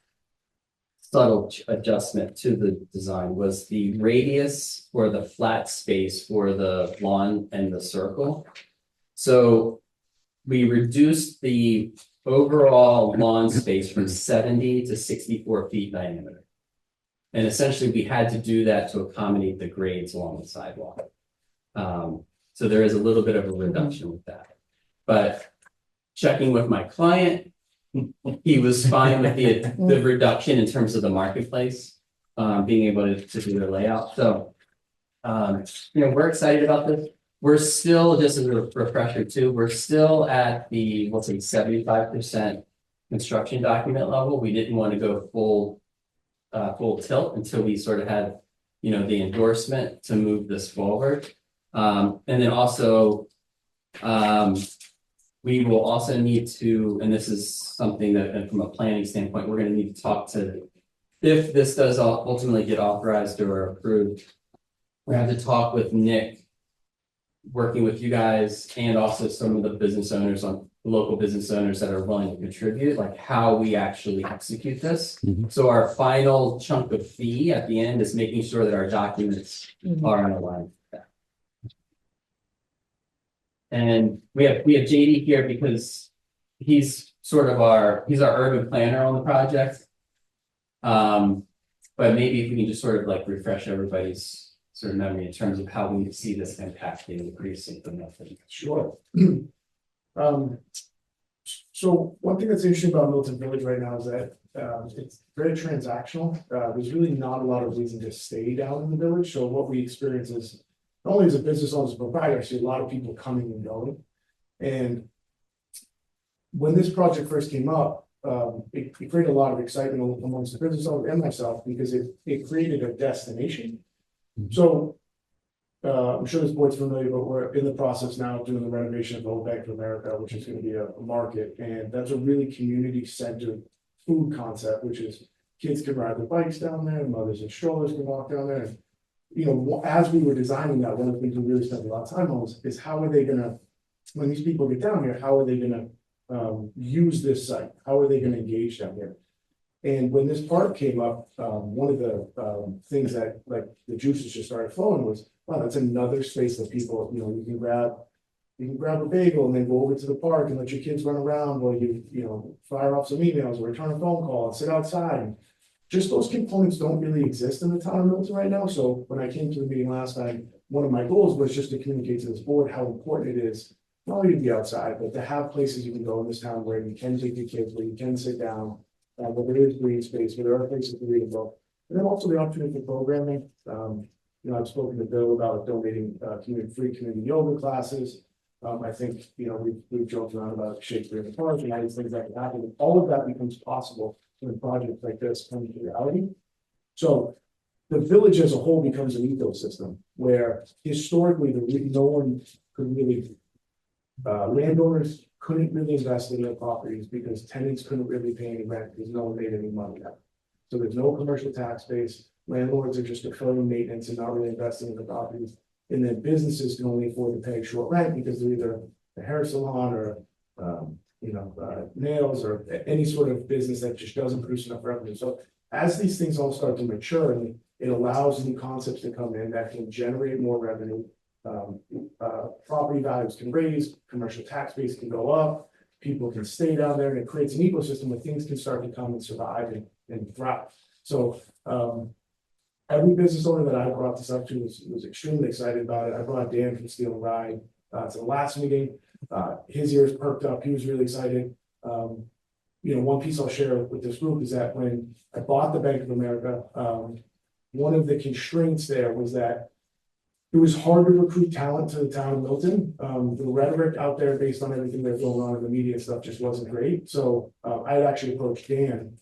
subtle adjustment to the design was the radius or the flat space for the lawn and the circle. So we reduced the overall lawn space from 70 to 64 feet diameter. And essentially, we had to do that to accommodate the grades along the sidewalk. So there is a little bit of a reduction with that. But checking with my client, he was fine with the reduction in terms of the marketplace, being able to do their layout. So, we're excited about this. We're still, just as a refresher too, we're still at the, we'll say 75% construction document level. We didn't want to go full tilt until we sort of had, the endorsement to move this forward. And then also, we will also need to, and this is something that from a planning standpoint, we're going to need to talk to, if this does ultimately get authorized or approved, we have to talk with Nick, working with you guys and also some of the business owners local business owners that are willing to contribute, like how we actually execute this. Mhm. So our final chunk of fee at the end is making sure that our documents are in line with that. And we have JD here because he's sort of our urban planner on the project. But maybe if we can just sort of like refresh everybody's sort of memory in terms of how we see this impacting the precinct and nothing. Sure. So one thing that's interesting about Milton Village right now is that it's very transactional. There's really not a lot of reason to stay down in the village. So what we experience is, not only as a business owner, as a proprietor, I see a lot of people coming and going. And when this project first came up, it created a lot of excitement amongst the business owners and myself because it created a destination. So I'm sure this board's familiar, but we're in the process now of doing the renovation of the Old Bank of America, which is going to be a market. And that's a really community-centered food concept, which is kids can ride their bikes down there, mothers and strollers can walk down there. And, as we were designing that, one of the things we really spent a lot of time on is how are they going to, when these people get down here, how are they going to use this site? How are they going to engage down here? And when this park came up, one of the things that like the juices just started flowing was, wow, that's another space that people, you can grab a bagel and then go over to the park and let your kids run around while you fire off some emails or return a phone call and sit outside. And just those components don't really exist in the town of Milton right now. So when I came to the meeting last time, one of my goals was just to communicate to this board how important it is not only to be outside, but to have places you can go in this town where you can take your kids, where you can sit down, where there is green space, where there are places to read a book. And then also the opportunity for programming. I've spoken to Bill about donating free community yoga classes. I think, we've joked around about Shakespeare in the Park and all these things that can happen. All of that becomes possible when projects like this come to reality. So the village as a whole becomes an ecosystem where historically no one could really, landowners couldn't really invest in their properties because tenants couldn't really pay any rent because no one made any money out. So there's no commercial tax base. Landlords are just deferring maintenance and not really investing in the properties. And then businesses can only afford to pay short rent because they're either a hair salon or, nails or any sort of business that just doesn't produce enough revenue. So as these things all start to mature, and it allows new concepts to come in that can generate more revenue, property values can raise, commercial tax base can go up, people can stay down there, and it creates an ecosystem where things can start to come and survive and thrive. So every business owner that I brought this up to was extremely excited about it. I brought Dan from Steel and Ride to the last meeting. His ears perked up. He was really excited. One piece I'll share with this group is that when I bought the Bank of America, one of the constraints there was that it was hard to recruit talent to the town of Milton. The rhetoric out there based on everything that's going on in the media and stuff just wasn't great. So I had actually approached Dan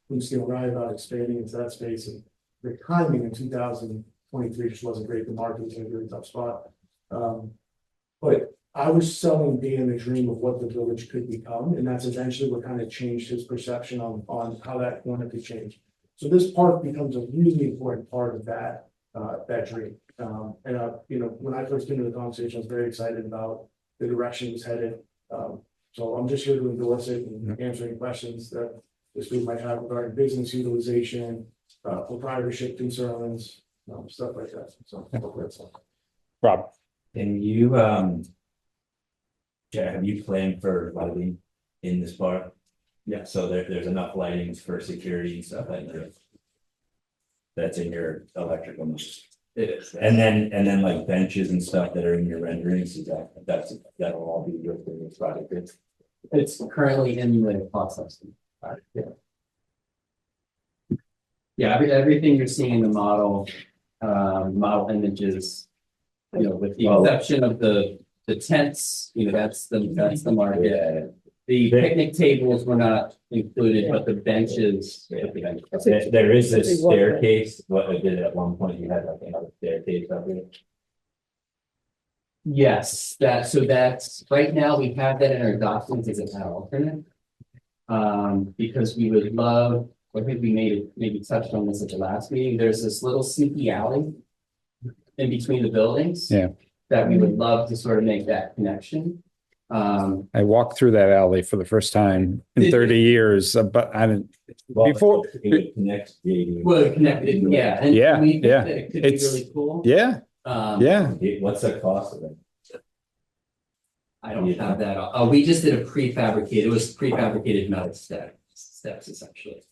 from Steel and Ride about expanding into that space, and the timing in 2023 just wasn't great. The market was in a really tough spot. But I was selling Dan the dream of what the village could become, and that's eventually what kind of changed his perception on how that corner could change. So this park becomes a really important part of that dream. When I first came to the conversation, I was very excited about the direction it was headed. So I'm just here to endorse it and answer any questions that this group might have regarding business utilization, proprietorship concerns, stuff like that. So hopefully that's all. Rob, Can you, yeah, have you planned for lighting in this park? Yeah. So there's enough lighting for security and stuff like that. That's in your electrical. It is. And then like benches and stuff that are in your renderings, is that'll all be within this project. It's currently in the process. Yeah. Yeah, everything you're seeing in the model images, with the exception of the tents, that's the market. Yeah. The picnic tables were not included, but the benches. There is this staircase, what I did at one point, you had like another staircase up there. Yes, that's right now, we have that in our documents as an alternate. Because we would love, I think we maybe touched on this at the last meeting, there's this little sleepy alley in between the buildings. Yeah. That we would love to sort of make that connection. I walked through that alley for the first time in 30 years, but I didn't. Before- It would connect the. Well, connected, yeah. And Yeah, we think yeah. that it could be It's- really cool. Yeah, yeah. What's the cost of it? I don't have that. We just did it was prefabricated metal steps essentially.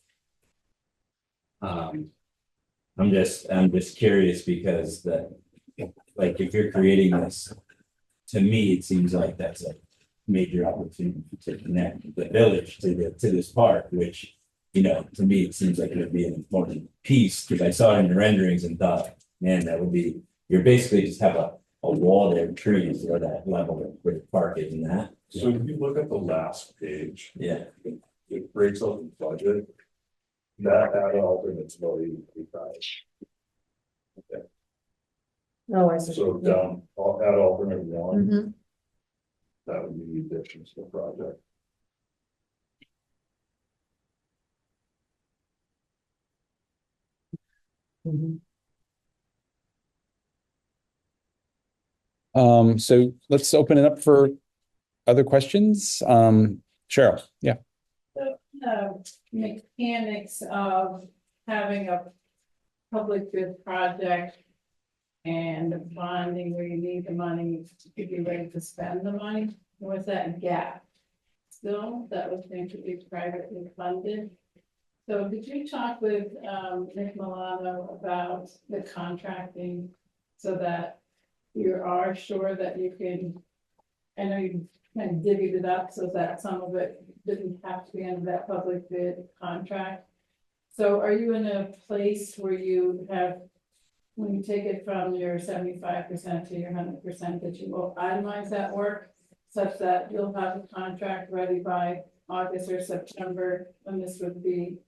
I'm just curious because like if you're creating this, to me, it seems like that's a major opportunity to connect the village to this park, which, to me, it seems like it would be an important piece, because I saw it in the renderings and thought, man, that would be, you're basically just have a wall there of trees where that level where the park is and that. So if you look at the last page, Yeah. it breaks out the budget. That ad alternate's about 85. Oh, I see. So down, add alternate one, Mhm. that would be the additions to the project. Mhm. So let's open it up for other questions. Cheryl, yeah. The mechanics of having a public good project and the bonding where you need the money to be ready to spend the money, was that gap? Still, that was going to be privately funded. So did you talk with Nick Milano about the contracting so that you are sure that you can, I know you kind of divvied it up so that some of it didn't have to be under that public bid contract. So are you in a place where you have, when you take it from your 75% to your 100%, that you will itemize that work such that you'll have a contract ready by August or September, when this would be,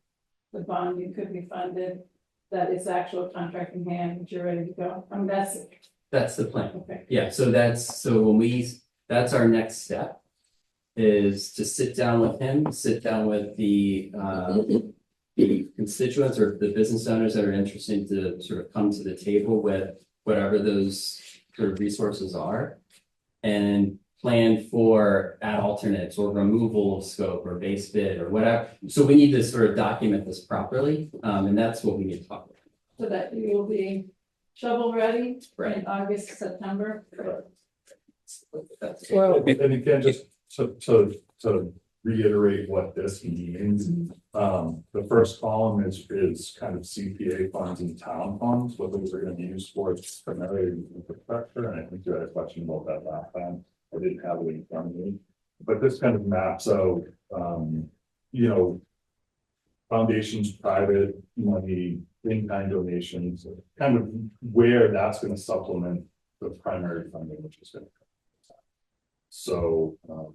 the bonding could be funded, that it's actual contract in hand, that you're ready to go? I mean, That's the plan. okay. Yeah, that's our next step. Is to sit down with him, sit down with the constituents or the business owners that are interested to sort of come to the table with whatever those sort of resources are. And plan for ad alternates or removal of scope or base bid or whatever. So we need to sort of document this properly. And that's what we need to talk about. So that you will be shovel ready Right. in August, September. Well, And again, just to reiterate what this means, the first column is kind of CPA funds and town funds, what those are gonna be used for, it's primarily infrastructure, and I think you had a question about that last time. I didn't have it in front of me, but this kind of maps out, foundations, private money, in-kind donations, kind of where that's gonna supplement the primary funding, which is gonna come. So, So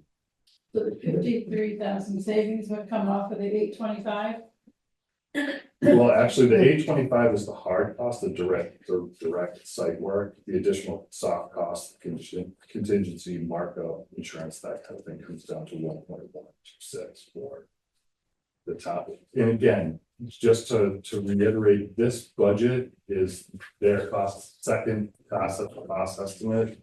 the 53,000 savings would come off of the 825. well, actually, the 825 is the hard cost, the direct site work, the additional soft cost, contingency, markup, insurance, that kind of thing comes down to 1.126 for the top. And again, just to reiterate, this budget is their second cost estimate.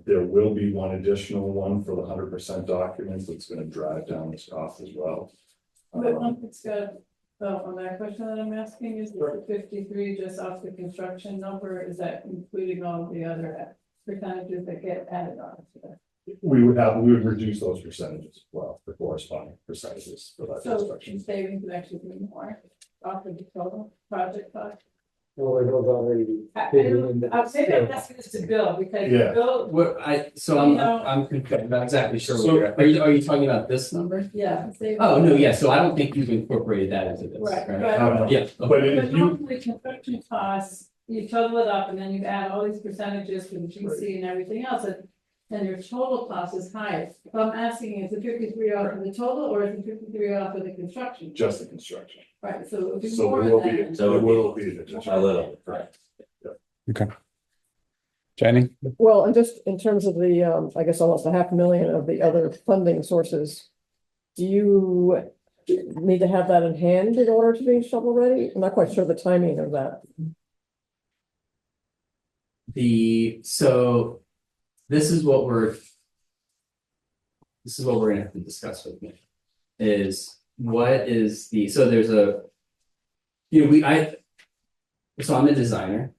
There will be one additional one for the 100% documents that's going to drive down this cost as well. But one thing's got, on that question that I'm asking, is the 53 just off the construction number, is that including all the other percentages that get added on to that? We would reduce those percentages as well, the corresponding percentages for that So construction. savings would actually be more off of the total project cost. Or those already. Maybe I'm asking this to Bill, because Yeah. Bill, I'm confused, I'm not exactly sure what are you talking about this number? yeah. Oh, no, yeah, so I don't think you've incorporated that into this, Right, right? but- Yeah, But if But you, normally construction costs, you total it up and then you add all these percentages for the GC and everything else, and your total cost is higher. So I'm asking, is the 53 off of the total or is the 53 off of the construction? just the construction, Right, so it would be so more there will than be, that. there will be an additional. A little, Right. Jenny? Well, and just in terms of the, I guess almost 500,000 of the other funding sources, do you need to have that in hand in order to be shovel ready? I'm not quite sure the timing of that. So this is what we're gonna have to discuss with me, is what is so there's a, so I'm a designer,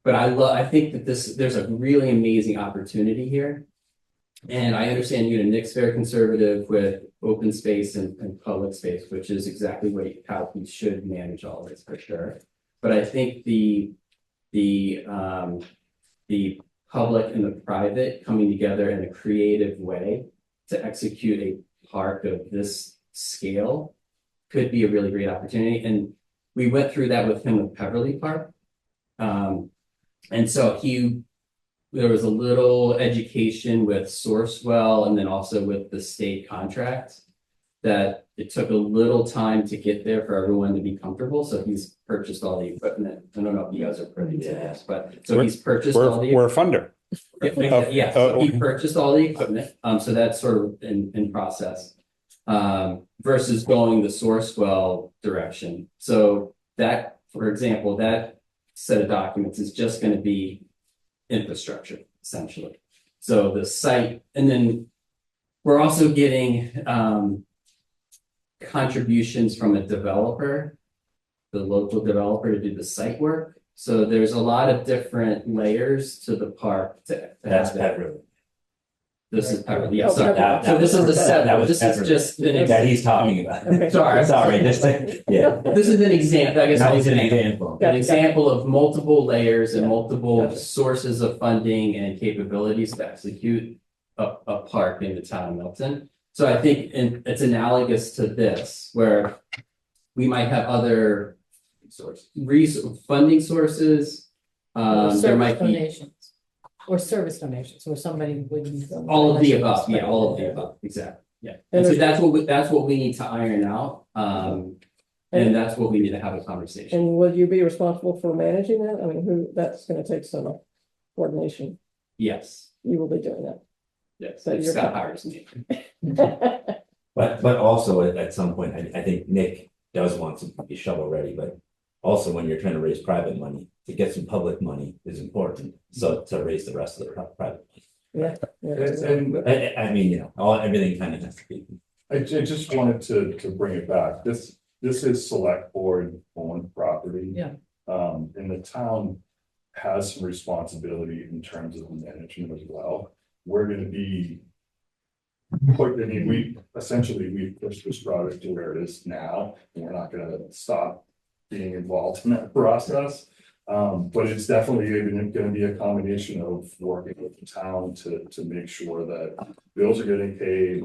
but I think that there's a really amazing opportunity here. And I understand Nick's very conservative with open space and public space, which is exactly how we should manage all this for sure. But I think the public and the private coming together in a creative way to execute a park of this scale could be a really great opportunity. And we went through that with him with Peverly Park. And so there was a little education with Sourcewell and then also with the state contract that it took a little time to get there for everyone to be comfortable. So he's purchased all the equipment. I don't know if you guys are privy to this, but so he's purchased all the. We're a funder. Yeah, so he purchased all the equipment, so that's sort of in process. Versus going the Sourcewell direction. So that, for example, that set of documents is just gonna be infrastructure, essentially. So the site, and then we're also getting contributions from a developer, the local developer, to do the site work. So there's a lot of different layers to the park to That's have that. Pepper. This is Peverly, yeah, Oh, sorry. That- So this is the that seven, was this is Pepper. just an That he's talking about. Okay. sorry, Sorry, just yeah. this is an example, I guess. That I'll is an say. example. An example of multiple layers and Yeah. multiple Gotcha. sources of funding and capabilities to execute a park in the town of Milton. So I think it's analogous to this, where we might have other funding sources. There might be Donations. Or service donations, where somebody would. all of the above, yeah, all of the above, exactly, yeah. And so that's what we need to iron out, and that's what we need to have a conversation. And will you be responsible for managing that? I mean, that's gonna take some coordination. Yes, You will be doing that. yes, But if you're- Scott hires me. But also at some point, I think Nick does want to be shovel ready, but also when you're trying to raise private money, to get some public money is important. So to raise the rest of the private money. Yeah. And I mean, everything kind of has to be. I just wanted to bring it back. This is select board owned property. Yeah. And the town has some responsibility in terms of management as well. We're gonna be. We pushed this project to where it is now, and we're not gonna stop being involved in that process. But it's definitely gonna be a combination of working with the town to make sure that bills are getting paid,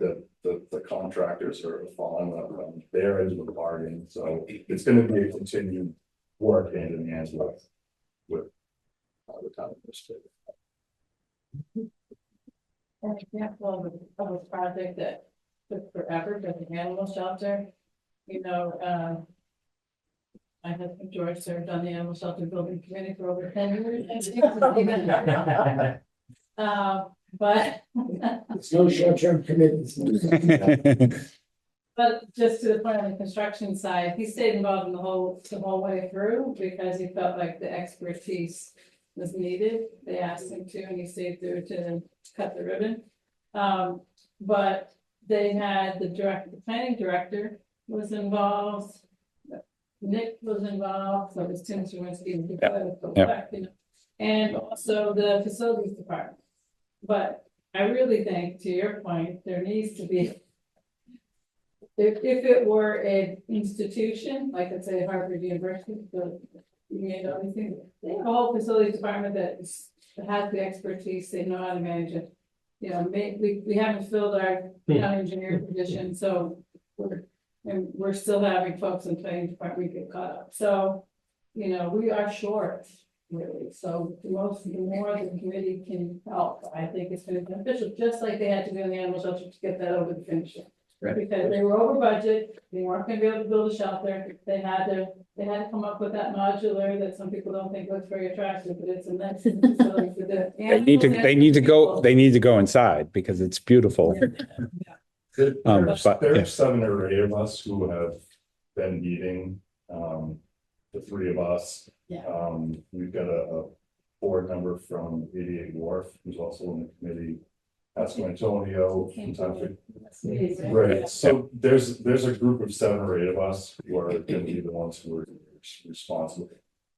that the contractors are following up on their end of the bargain. So it's gonna be a continued work hand in hand with the town administrator. An example of a project that took forever, but the animal shelter, my husband George served on the animal shelter building committee for over 10 years. But It's no short-term commitments. But just to the point on the construction side, he stayed involved in the whole way through because he felt like the expertise was needed. They asked him to, and he stayed through to cut the ribbon. But they had the planning director was involved. Nick was involved, so was Tim Swinsky. And also the facilities department. But I really think, to your point, there needs to be. If it were an institution, like let's say Harvard University, they have a whole facilities department that has the expertise, they know how to manage it. You know, we haven't filled our county engineer position, so we're still having folks in planning department get caught up. So, you know, we are short, really. So the more the committee can help, I think it's going to be beneficial, just like they had to do in the animal shelter to get that over the finish line. Right. Because they were over budget, they weren't gonna be able to build a shelter, they had to come up with that modular that some people don't think looks very attractive, but it's a nice facility for the. They need to go inside because it's beautiful. There but, there yeah. are 7 or 8 of us who have been meeting, the 3 of us. Yeah. We've got a board member from 88 Wharf, who's also on the committee. That's Antonio from Township. Right, so there's a group of 7 or 8 of us who are gonna be the ones who are responsible.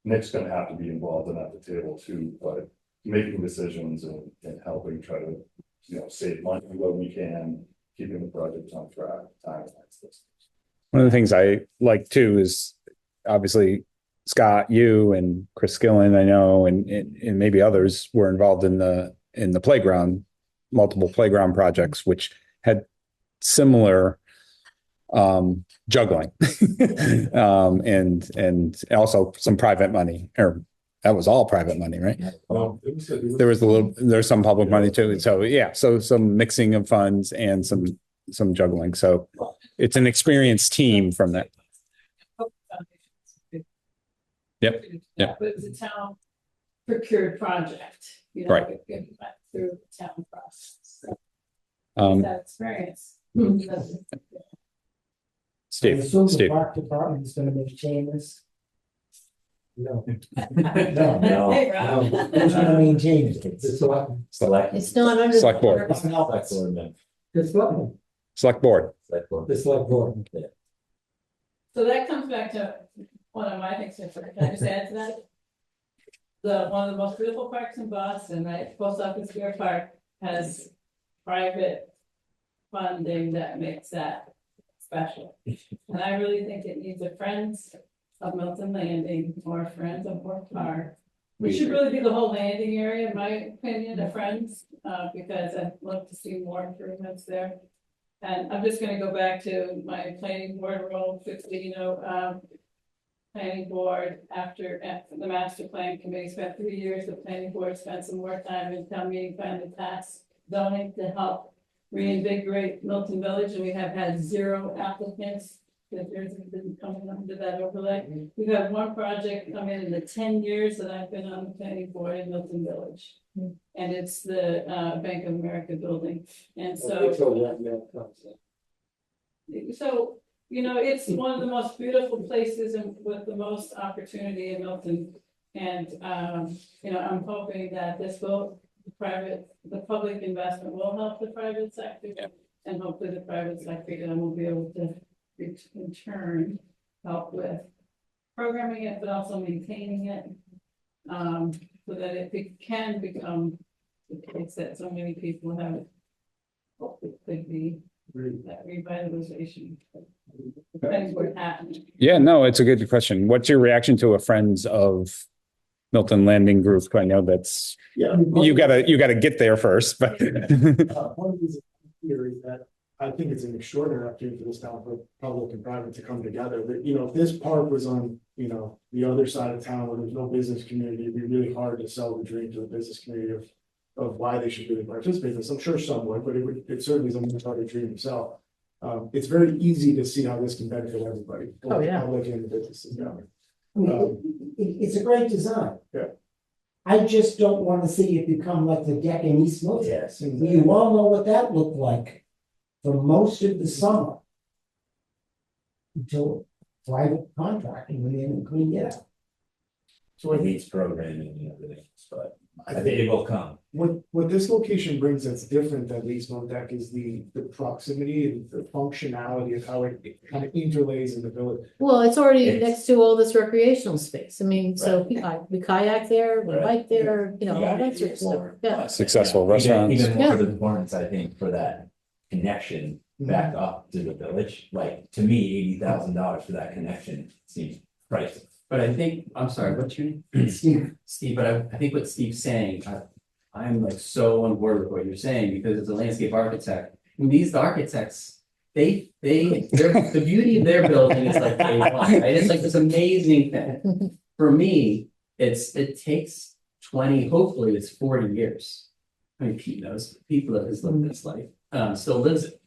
Nick's gonna have to be involved in at the table too, but making decisions and helping try to, you know, save money where we can, keeping the project on track, timelines. One of the things I like too is obviously Scott, you and Chris Skillen, I know, and maybe others were involved in the playground, multiple playground projects, which had similar juggling and also some private money, or that was all private money, right? There's some public money too. So yeah, so some mixing of funds and some juggling. So it's an experienced team from that. Yep. But it was a town procured project, you know, Right. it went through the town process. Um, That experience. Steve, The park department is gonna maintain this. No. No. Hey, Rob. Who's gonna maintain it? It's not under. Select board. The select, select board. the select board. So that comes back to one of my things, can I just add to that? One of the most beautiful parks in Boston, right, Post Office Square Park has private funding that makes that special. And I really think it needs a Friends of Milton Landing or Friends of Work Park. We should really be the whole landing area, in my opinion, of Friends, because I'd love to see more improvements there. And I'm just gonna go back to my planning board role, 50, planning board after the master plan committee spent 3 years, the planning board spent some more time in town meeting, finally passed zoning to help reinvigorate Milton Village, and we have had 0 applicants. That there's been coming under that overlay. We've had 1 project come in the 10 years that I've been on the planning board in Milton Village. And it's the Bank of America building, and so. So, you know, it's one of the most beautiful places and with the most opportunity in Milton. And, you know, I'm hoping that the public investment will help the private sector. And hopefully the private sector will be able to, in turn, help with programming it, but also maintaining it. So that it can become the place that so many people have. Hope it could be that revitalization. Depends what happens. Yeah, no, it's a good question. What's your reaction to a Friends of Milton Landing group? I know that's, you gotta get there first, but. One of these theories that I think it's an extraordinary opportunity for this town for public and private to come together. That, you know, if this park was on, you know, the other side of town where there's no business community, it'd be really hard to sell the dream to the business community of why they should really participate in this. I'm sure some would, but it certainly is a much harder dream to sell. It's very easy to see how this can benefit everybody. Oh, yeah. Public and the businesses. Yeah. It's a great design. Yeah. I just don't want to see it become like the deck in East Milton. Yes. You all know what that looked like for most of the summer. Until private contracting went in and cleaned it up. So it needs programming and everything, but I think think it will come. what this location brings that's different than Lee's Mill Deck is the proximity and the functionality of how it kind of interlays in the village. Well, it's already It's- next to all this recreational space. I mean, so we kayak there, we Right. bike there, you know, all that sort of stuff. Yeah. Successful Even- restaurants. Even more Yeah. of the importance, I think, for that connection back up to the village, like, to me, $80,000 for that connection seems pricey. But I think, I'm sorry, what's your name? Steve, but I think what Steve's saying, I'm like so on board with what you're saying, because as a landscape architect, I mean, these architects, the beauty of their building is like they want, right? It's like this amazing thing. For me, it takes 20, hopefully it's 40 years. I mean, Pete knows, people that has lived this life, still lives it.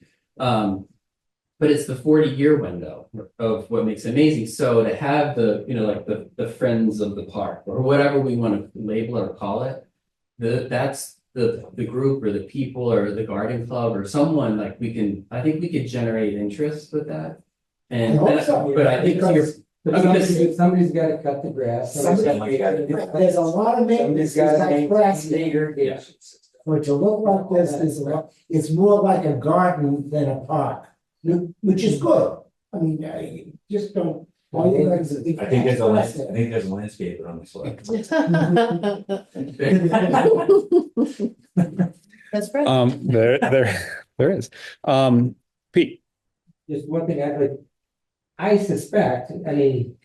But it's the 40-year window of what makes it amazing. So to have the, you know, like the friends of the park or whatever we want to label or call it, that's the group or the people or the garden club or someone like I think we could generate interest with that. And, I hope so, but I think to your, But somebody's gotta cut the grass. There's a lot of maintenance, it's like grass, irrigation. for it to look like this, it's more like a garden than a park, which is good. I mean, I just don't. I think there's a landscaper on the select. That's right. There is. Pete, Just one thing I suspect, I mean,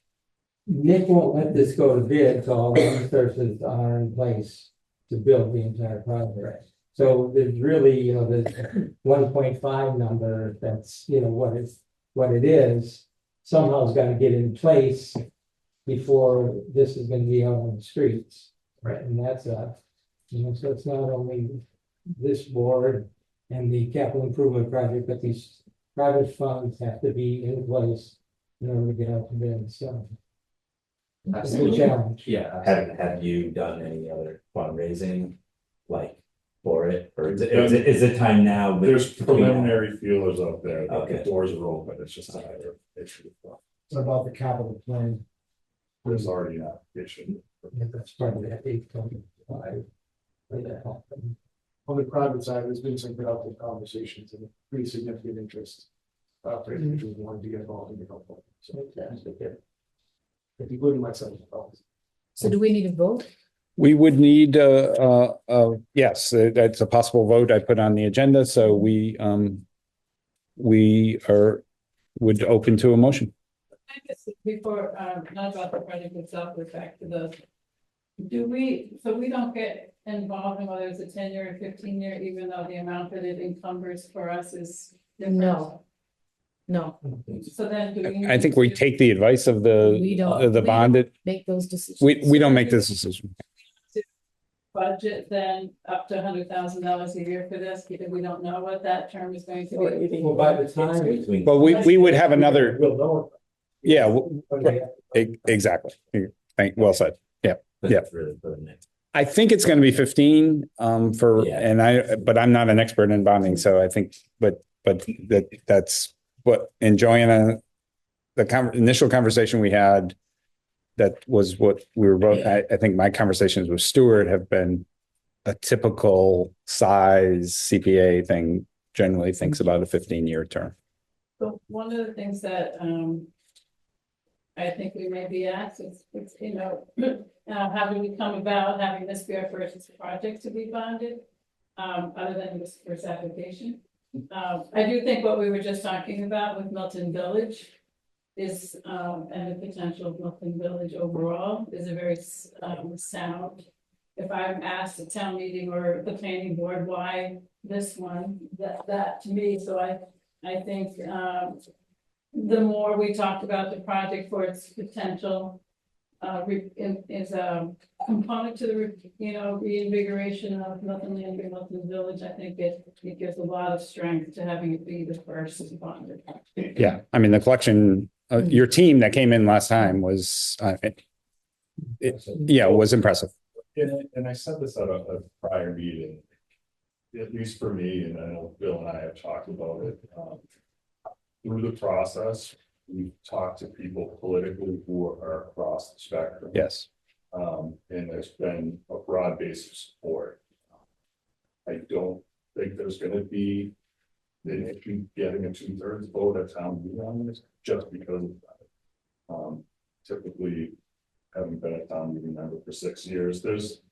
Nick won't let this go to bid till all the resources are in place to build the entire project. So there's really, you know, the 1.5 number, that's, you know, what it is, somehow is gonna get in place before this is gonna be out on the streets. Right. And that's you know, so it's not only this board and the capital improvement project, but these private funds have to be in place in order to get out to bid, so. It's a Absolutely. challenge. yeah, Have you done any other fundraising, like, for it, or is it time now? There's between now- preliminary feelers out there, the Okay. doors are open, it's just a higher issue. What about the capital plan? There's already an application. That's part of that 8.5. On the private side, there's been some productive conversations and pretty significant interest. For individuals wanting to get involved in the helpful, so, including myself. So do we need a vote? we would need, yes, that's a possible vote I put on the agenda, so we would open to a motion. I guess before, not about the project itself, but back to so we don't get involved in whether it's a 10-year or 15-year, even though the amount that it encumbers for us is different? No, So then do we? I think we take the advice of we don't. the bonded, Make those decisions. we don't make this decision. Budget then up to $100,000 a year for this, because we don't know what that term is going to be. Well, by the time. Between- But we would have another, We'll know. yeah, Okay. exactly. Well said. but Yeah. really for the next- I think it's going to be 15 Yeah. but I'm not an expert in bonding, so I think, but that's what, and Joanna, the initial conversation we had, that was what we were both, I think my conversations with Stuart have been a typical size CPA thing, generally thinks about a 15-year term. So one of the things that, I think we may be asked is, you know, how do we come about having this be our first project to be bonded? Other than this first application. I do think what we were just talking about with Milton Village is, and the potential of Milton Village overall is a very sound. If I'm asked at town meeting or the planning board, why this one, that to me, so I think, the more we talk about the project for its potential, is a component to the, reinvigoration of Milton Land and Milton Village. I think it gives a lot of strength to having it be the first bonded. Yeah, I mean, the collection, your team that came in last time was, was impressive. And I said this at a prior meeting, at least for me, and I know Bill and I have talked about it. Through the process, we've talked to people politically who are across the spectrum. Yes. And there's been a broad base of support. I don't think there's gonna be an issue getting a 2/3 vote at town meeting on this, just because of that. Typically, having been a town meeting member for 6 years, there's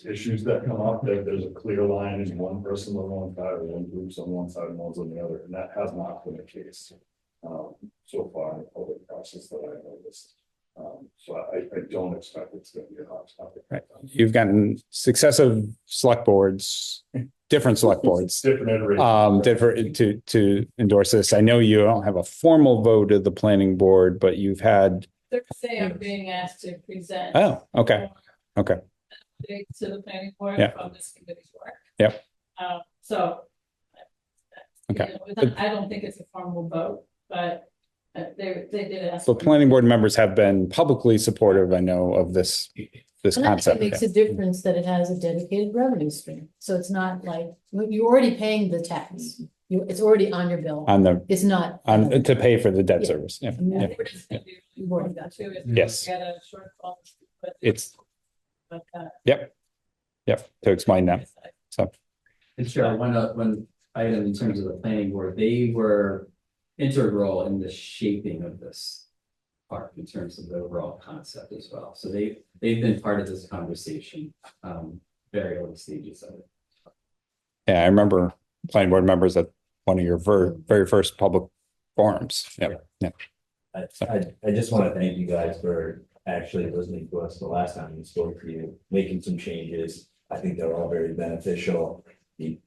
issues that come up, that there's a clear line, is one person on one side, or one group's on one side and one's on the other, and that has not been the case. So far in the public process that I noticed. So I don't expect it's gonna be a hot topic. Right. You've gotten successive select boards, different select boards, Different iterations. different to endorse this. I know you don't have a formal vote of the planning board, but you've had, Thursday, I'm being asked to present. oh, okay, okay. To the planning board Yeah. from this committee's work. Yep. So. Okay. I don't think it's a formal vote, but they did ask. So planning board members have been publicly supportive, I know, of this And that concept. makes a difference that it has a dedicated revenue stream. So it's not like, you're already paying the tax. It's already on your bill. On the, It's not. to pay for the debt Yeah. service. Yeah, Yeah, yeah. we're just gonna do- we've already got to, if we Yes. Get a shortfall. but- It's, but, yep, to explain that. So, And sure, one item in terms of the planning board, they were integral in the shaping of this part in terms of the overall concept as well. So they've been part of this conversation, very early stages of it. yeah, I remember planning board members at one of your very first public forums. Yeah, yeah. I just want to thank you guys for actually listening to us the last time we spoke to you, making some changes. I think they're all very beneficial.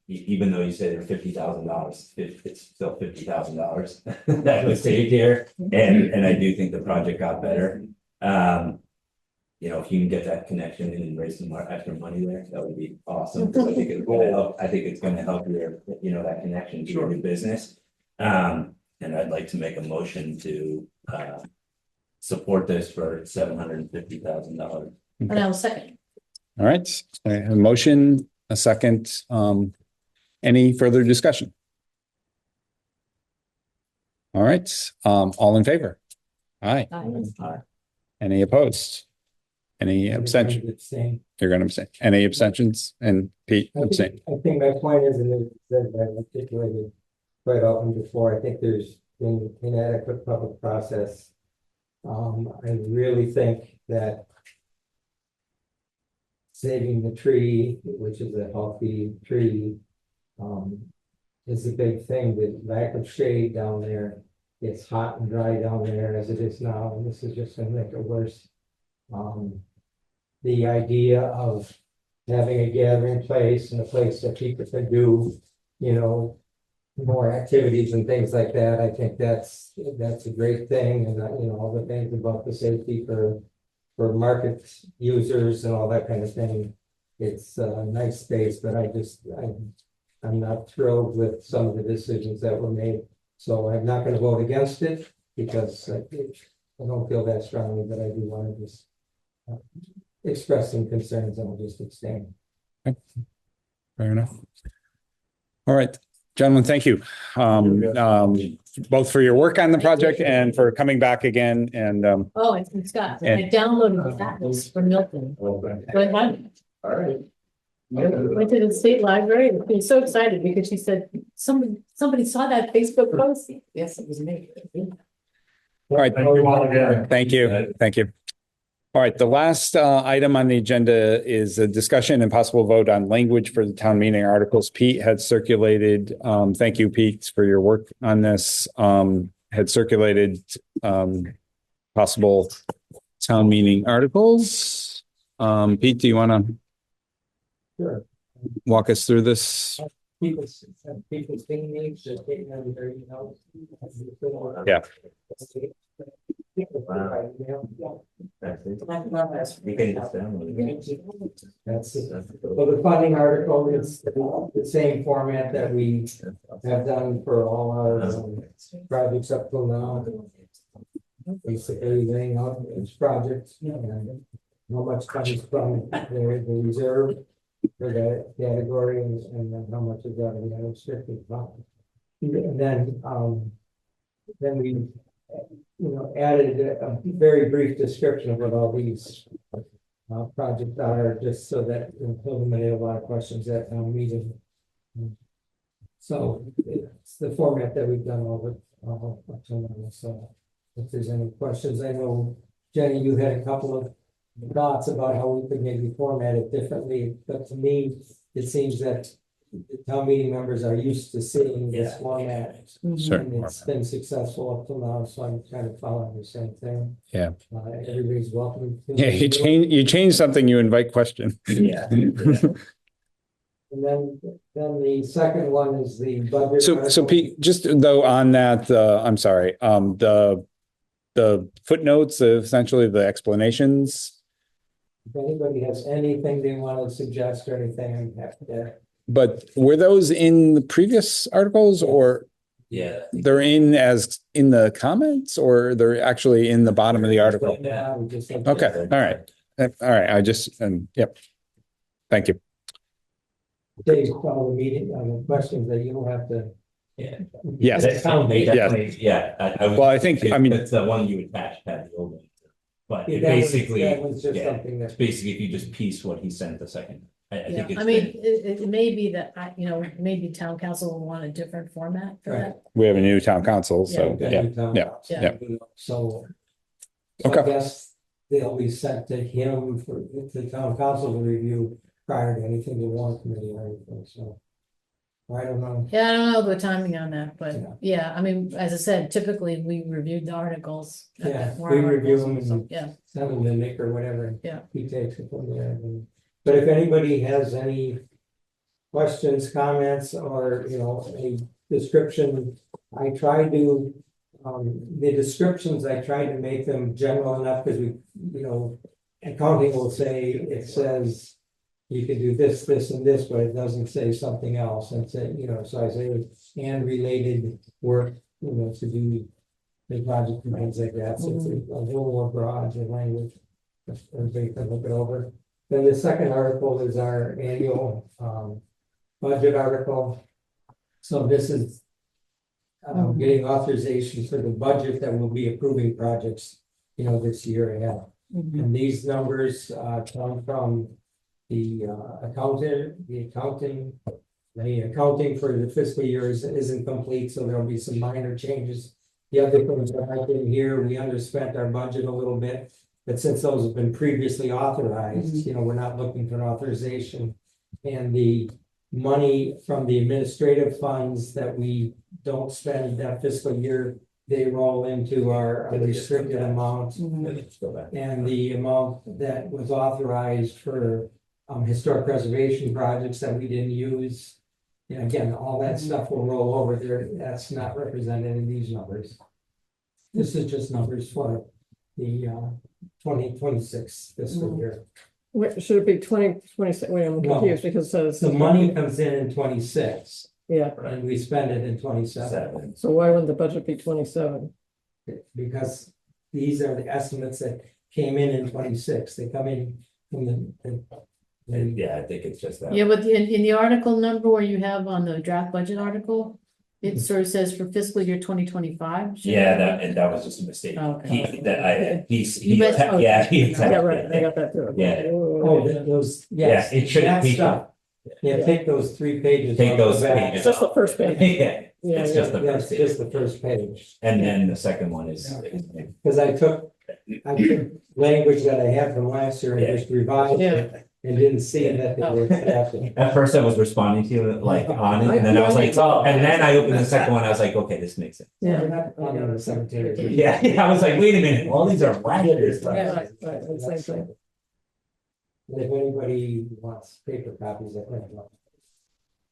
Even though you say they're $50,000, it's still $50,000 that was saved here. And I do think the project got better. You know, if you can get that connection in and raise some more extra money there, that would be awesome. I think it's gonna help, your, that connection to your new business. And I'd like to make a motion to support this for $750,000. And I'll second. All right, I have a motion, a second. Any further discussion? All right, all in favor? Aye. Any opposed? Any abstention? Abstain. You're gonna abstain. Any abstentions? And Pete abstain. I think my point is, and that I've articulated quite often before, I think there's been inadequate public process. I really think that saving the tree, which is a healthy tree, is a big thing. The lack of shade down there, it's hot and dry down there as it is now, and this is just gonna make it worse. The idea of having a gathering place and a place that people can do, more activities and things like that, I think that's a great thing, and all the things about the safety for market users and all that kind of thing. It's a nice space, but I'm not thrilled with some of the decisions that were made. So I'm not going to vote against it because I don't feel that strongly, but I do want to just express some concerns, and I'll just abstain. Fair enough. All right, gentlemen, thank you. Both for your work on the project and for coming back again and Oh, and Scott, I And- downloaded the atlas from Milton. Well, then, But I all right. went to the state library and she was so excited because she said, somebody saw that Facebook post. Yes, it was me. all right. Thank you all again. Thank you. Thank you. All right, the last item on the agenda is a discussion and possible vote on language for the town meeting articles. Pete had circulated, thank you, Pete, for your work on this. Had circulated possible town meeting articles. Pete, do you want to Sure. walk us through this? People's thing needs to take them very, Yeah. You can just download it. That's it. Well, the funding article is the same format that we have done for all our projects up till now. Basically laying out each project and how much comes from the reserve for that category and then how much is out of the unrestricted fund. And then we added a very brief description of what all these project are, just so that we'll eliminate a lot of questions at town meeting. So it's the format that we've done over up till now. So if there's any questions, I know, Jenny, you had a couple of thoughts about how we could maybe format it differently, but to me, it seems that the town meeting members are used to seeing this format. Certain And it's been successful up till now, so I'm kind of following the same thing. Yeah. Everybody's welcome. to Yeah, you change something, you invite question. Yeah. And then the second one is the budget. So article. Pete, just though on that, I'm sorry, the footnotes, essentially the explanations, If anybody has anything they want to suggest or anything, I'm happy to. but were those in the previous articles or Yeah. they're in as in the comments or they're actually in the bottom of the article? Okay, all right. All right, I just, yep. Thank you. Dave, follow the meeting, questions that you don't have to. Yeah. Yes. They definitely, yeah. Well, I think, I mean, It's the one you attached had the old one. But Yeah, it that was- basically, that was just yeah, something that. it's basically if you just piece what he sent the second. I Yeah, think it's. I mean, it may be that, maybe town council will want a different format for Right. that. we have a new town council, so, yeah. Yeah. So. Okay. I guess they'll be sent to him for the town council to review prior to anything to warrant committee or anything, so. I don't know. Yeah, I don't know the timing on that, but Yeah. yeah, I mean, as I said, typically we reviewed the articles. Yeah, warrant we review articles, them so, Yeah, Send them to Nick or whatever. Yeah. He takes it from there. But if anybody has any questions, comments, or, a description, I try to, the descriptions, I try to make them general enough because accounting will say, it says you can do this, this, and this, but it doesn't say something else. And say, so I say, and related work, to do the project and things like that. So it's a little more broad in language. Everybody can look it over. Then the second article is our annual budget article. So this is getting authorization for the budget that will be approving projects, this year ahead. And these numbers come from the accounting. The accounting for the fiscal year isn't complete, so there'll be some minor changes. The other things that I did here, we underspent our budget a little bit, but since those have been previously authorized, we're not looking for an authorization. And the money from the administrative funds that we don't spend that fiscal year, they roll into our restricted amount. And the amount that was authorized for historic preservation projects that we didn't use. And again, all that stuff will roll over there. That's not represented in these numbers. This is just numbers for the 2026 fiscal year. Wait, should it be 2026? Wait, I'm No. confused because it says. The money comes in 26 Yeah, and we spend it in 27. so why wouldn't the budget be 27? Because these are the estimates that came in 26. They come in from the Yeah, I think it's just that. yeah, but in the article number where you have on the draft budget article, it sort of says for fiscal year 2025. Yeah, that was just a mistake. Okay. Yeah, Yeah, right, I got that too. Yeah. Oh, those, yes. Yeah, it should that be- stuff. Yeah, take those 3 pages. Take off the those back. pages. It's just the first page. Yeah, Yeah, it's yeah. just the That's first. just the first page. And then the second one is. Because I took language that I had from last year and Yeah. just revised it and didn't see that they were adapted. At first I was responding to you like on it, and then I was like, oh, and then I opened the second one, I was like, okay, this makes sense. We're not on the cemetery. Yeah, I was like, wait a minute, all these are last year's. Yeah, stuff. right, the same thing. And if anybody wants paper copies, I think.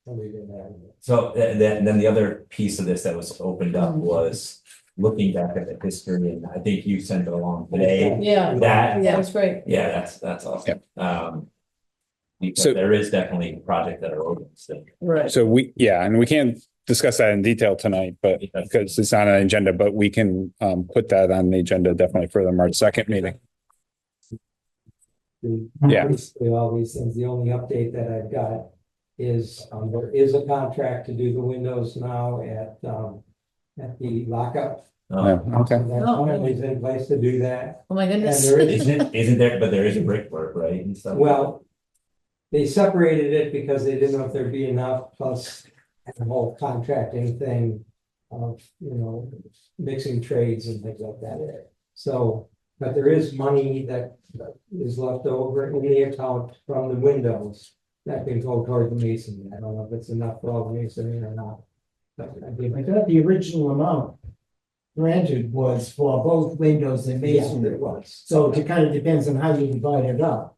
Somebody did that. So then the other piece of this that was opened up was looking back at the history, and I think you sent it along today. Yeah, That, yeah, it's great. yeah, that's awesome. Because So- there is definitely a project that are open still. Right. So and we can't discuss that in detail tonight, but because it's not on an agenda, but we can put that on the agenda definitely for the March 2nd meeting. Yeah. Basically, all these things, the only update that I've got is, there is a contract to do the windows now at the lockup Okay. So that plan is in place to do that. Oh, my And goodness. there is, Isn't there, but there is a brickwork, right, and stuff? well, they separated it because they didn't know if there'd be enough, plus the whole contracting thing of, mixing trades and things like that. So, but there is money that is left over in the account from the windows that can go toward the masonry. I don't know if it's enough for all the masonry or not. But I think I thought the original amount granted was for both windows and masonry. it was. So it kind of depends on how you divide it up.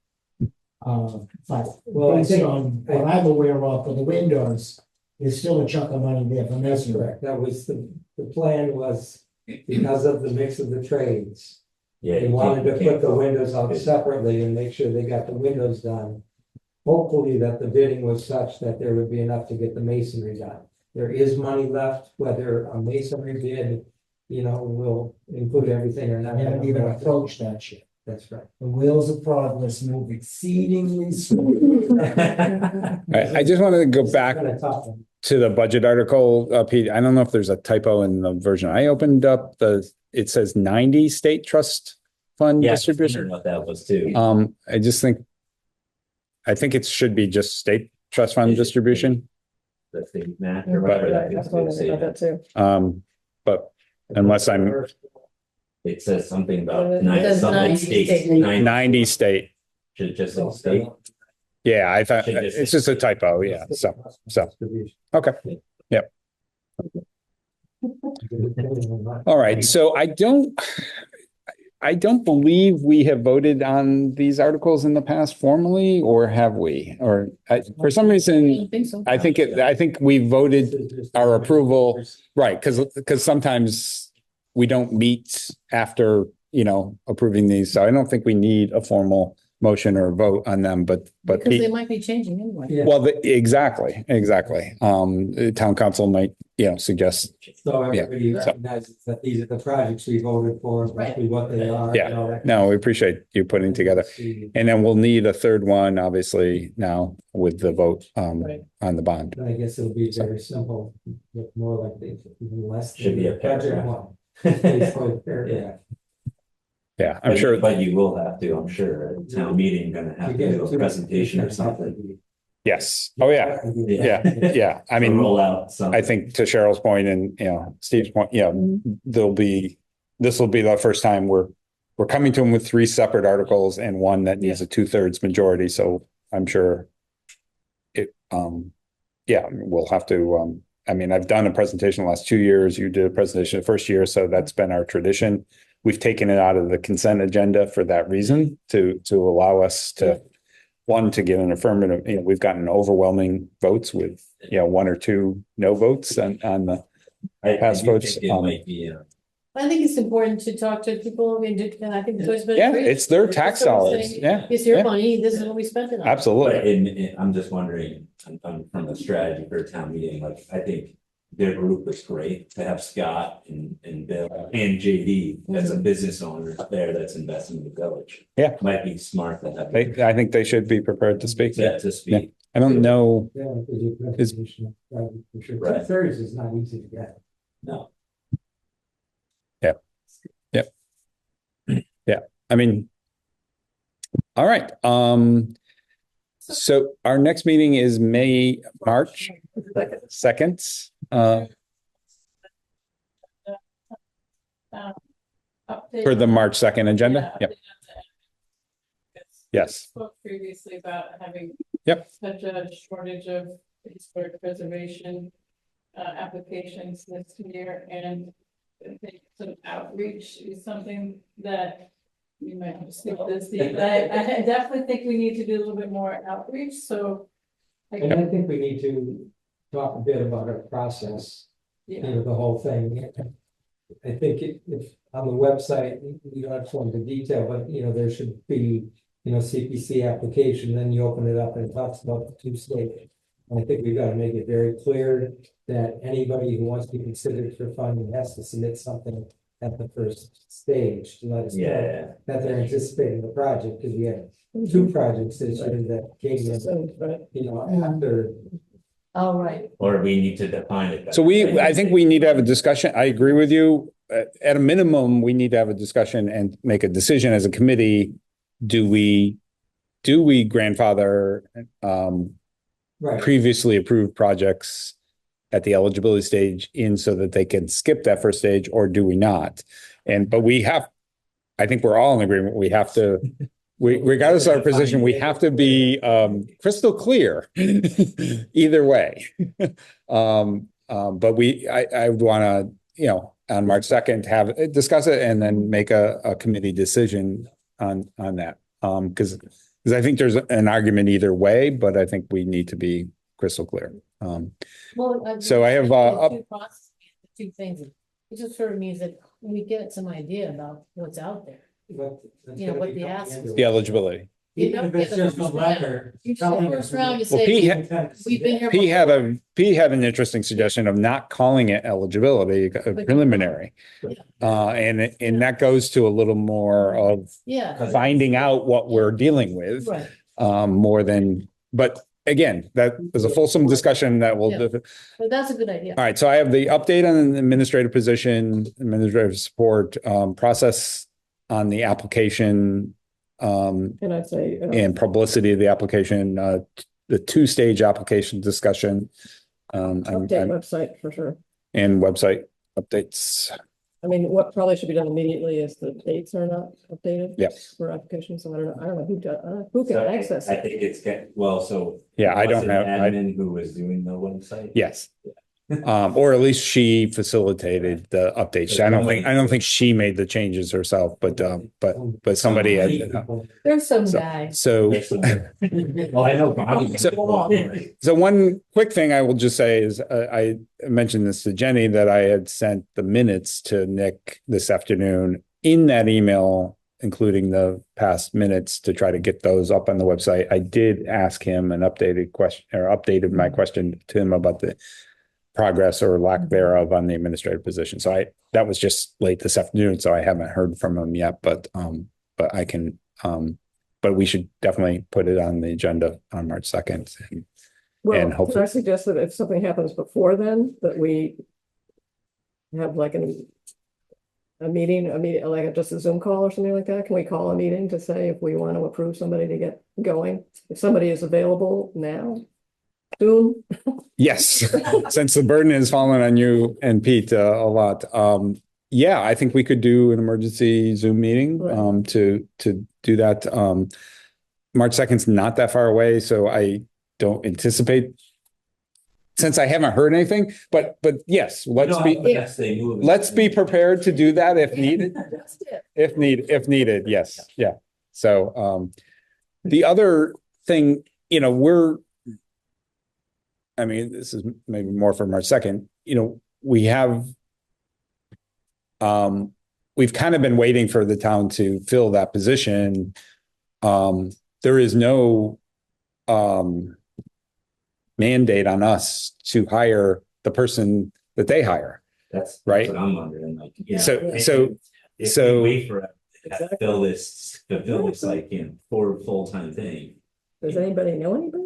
But Well, I based think- on what I'm aware of for the windows, there's still a chunk of money there for That's masonry. correct. That was the plan was because of the mix of the trades. Yeah. They you wanted to can't- put the windows out separately and make sure they got the windows done. Hopefully that the bidding was such that there would be enough to get the masonry done. There is money left, whether a masonry bid, will include everything or I not. haven't even approached that yet. That's right. The wheels of progress move exceedingly slowly. I just wanted to go back Kind of tough one. to the budget article, Pete. I don't know if there's a typo in the version. I opened up it says 90 state trust fund Yeah, I was wondering distribution. what that was too. I think it should be just state trust fund Is it- distribution. The state match or whatever that is. That's what I Say about that that. too. But unless I'm It says something It about says something 90 states, states. 90 state. should it just say state? Yeah, I thought Should just it's say just a state. typo. Yeah. So, okay. All right. So I don't believe we have voted on these articles in the past formally, or have we? Or for some I reason, don't think so. I think we voted our approval, right? Because sometimes we don't meet after, approving these. So I don't think we need a formal motion or vote on them, but Because they Pete, might be changing anyway. Yeah. well, exactly. The town council might, suggest, So Yeah. everybody recognizes that these are the projects we voted for, roughly what they are. Yeah. and all that. no, we appreciate you putting together. And then we'll need a third one, obviously, now with the vote Right. on the bond. I guess it'll be very simple, look more like less. Should be a budget paragraph. one. Basically, paragraph. Yeah, I'm sure. But you will have to, I'm sure, at town meeting, gonna have to do a presentation or something. Yes. Oh, yeah. Yeah. Yeah. I mean, Roll out something. I think to Cheryl's point and, Steve's point, this will be the first time we're coming to them with three separate articles and one that needs a 2/3 majority. So I'm sure we'll have to, I've done a presentation the last 2 years. You did a presentation the first year. So that's been our tradition. We've taken it out of the consent agenda for that reason, to allow us to, one, to give an affirmative, we've gotten overwhelming votes with, 1 or 2 no votes on the, I past do votes, think it might be, I think it's important to talk to people and I think it's always been. yeah, great. it's their tax Just sort of dollars. saying, Yeah. It's your yeah, money, this is what we spent it on. but Absolutely. I'm just wondering, from a strategy for a town meeting, like, I think their group was great to have Scott and Bill and JD as a business owner there that's investing in the village. Yeah. Might be smart to have. I think they should be prepared to speak. Yeah, to speak. I don't know. Yeah, because your presentation, for sure. Right. 2/3 is not easy to get. No. All right. So our next meeting is March 2nd. For the March 2nd agenda. Yep. Yes. Spoke previously about having. Yep. Such a shortage of historic preservation applications this year, and I think some outreach is something that you might have to skip this, Steve. I definitely think we need to do a little bit more outreach, so. And I think we need to talk a bit about our process, Yeah, the whole thing. I think if on the website, you don't have to go into detail, but there should be, CPC application, then you open it up and it talks about the 2 stages. And I think we've got to make it very clear that anybody who wants to be considered for funding has to submit something at the first stage to let us know Yeah, that they're anticipating the project, because we have 2 projects this year that came in, after. All right. or we need to define it. So I think we need to have a discussion. I agree with you. at a minimum, we need to have a discussion and make a decision as a committee. Do we grandfather Right. previously approved projects at the eligibility stage in so that they can skip that first stage, or do we not? But I think we're all in agreement. We have to, regardless of our position, we have to be crystal clear either way. But I would want to, on March 2nd, discuss it and then make a committee decision on that. Because I think there's an argument either way, but I think we need to be crystal clear. So I have two things. It just sort of means that we get some idea about what's out there. What the ask is. The eligibility. Even if it's just a letter. You just the first round, you Well, say, we've been here. Pete had an interesting suggestion of not calling it eligibility, preliminary. And that goes to a little more of finding out what we're dealing with. Right. More than, but again, that is a fulsome discussion that will. But that's a good idea. All right, so I have the update on the administrative position, administrative support, process on the application. And I'd say. And publicity of the application, the two-stage application discussion. Update website for sure. And website updates. I mean, what probably should be done immediately is the dates are not updated. Yes. For applications, so I don't know who does, who can So access I it. think it's so. Yeah, I was don't it have. Admin who was doing the website. Yes. Or at least she facilitated the updates. I don't think she made the changes herself, but somebody had. There's some guy. So Well, I know. So one quick thing I will just say is I mentioned this to Jenny that I had sent the minutes to Nick this afternoon in that email, including the past minutes to try to get those up on the website. I did ask him an updated question or updated my question to him about the progress or lack thereof on the administrative position. So that was just late this afternoon, so I haven't heard from him yet, but I can, but we should definitely put it on the agenda on March 2nd. Well, hopefully, can I suggest that if something happens before then, that we have like a meeting, like just a Zoom call or something like that? Can we call a meeting to say if we want to approve somebody to get going? If somebody is available now, soon? yes, since the burden has fallen on you and Pete a lot. Yeah, I think we could do an emergency Zoom meeting to do that. March 2nd's not that far away, so I don't anticipate, since I haven't heard anything, but yes, let's be prepared to do that if needed. If needed, yes. Yeah. So the other thing, this is maybe more for March 2nd, we've kind of been waiting for the town to fill that position. There is no mandate on us to hire the person that they hire. That's right. What I'm wondering. Like, if so we wait for to fill this like 4 full-time thing. Does anybody know anybody?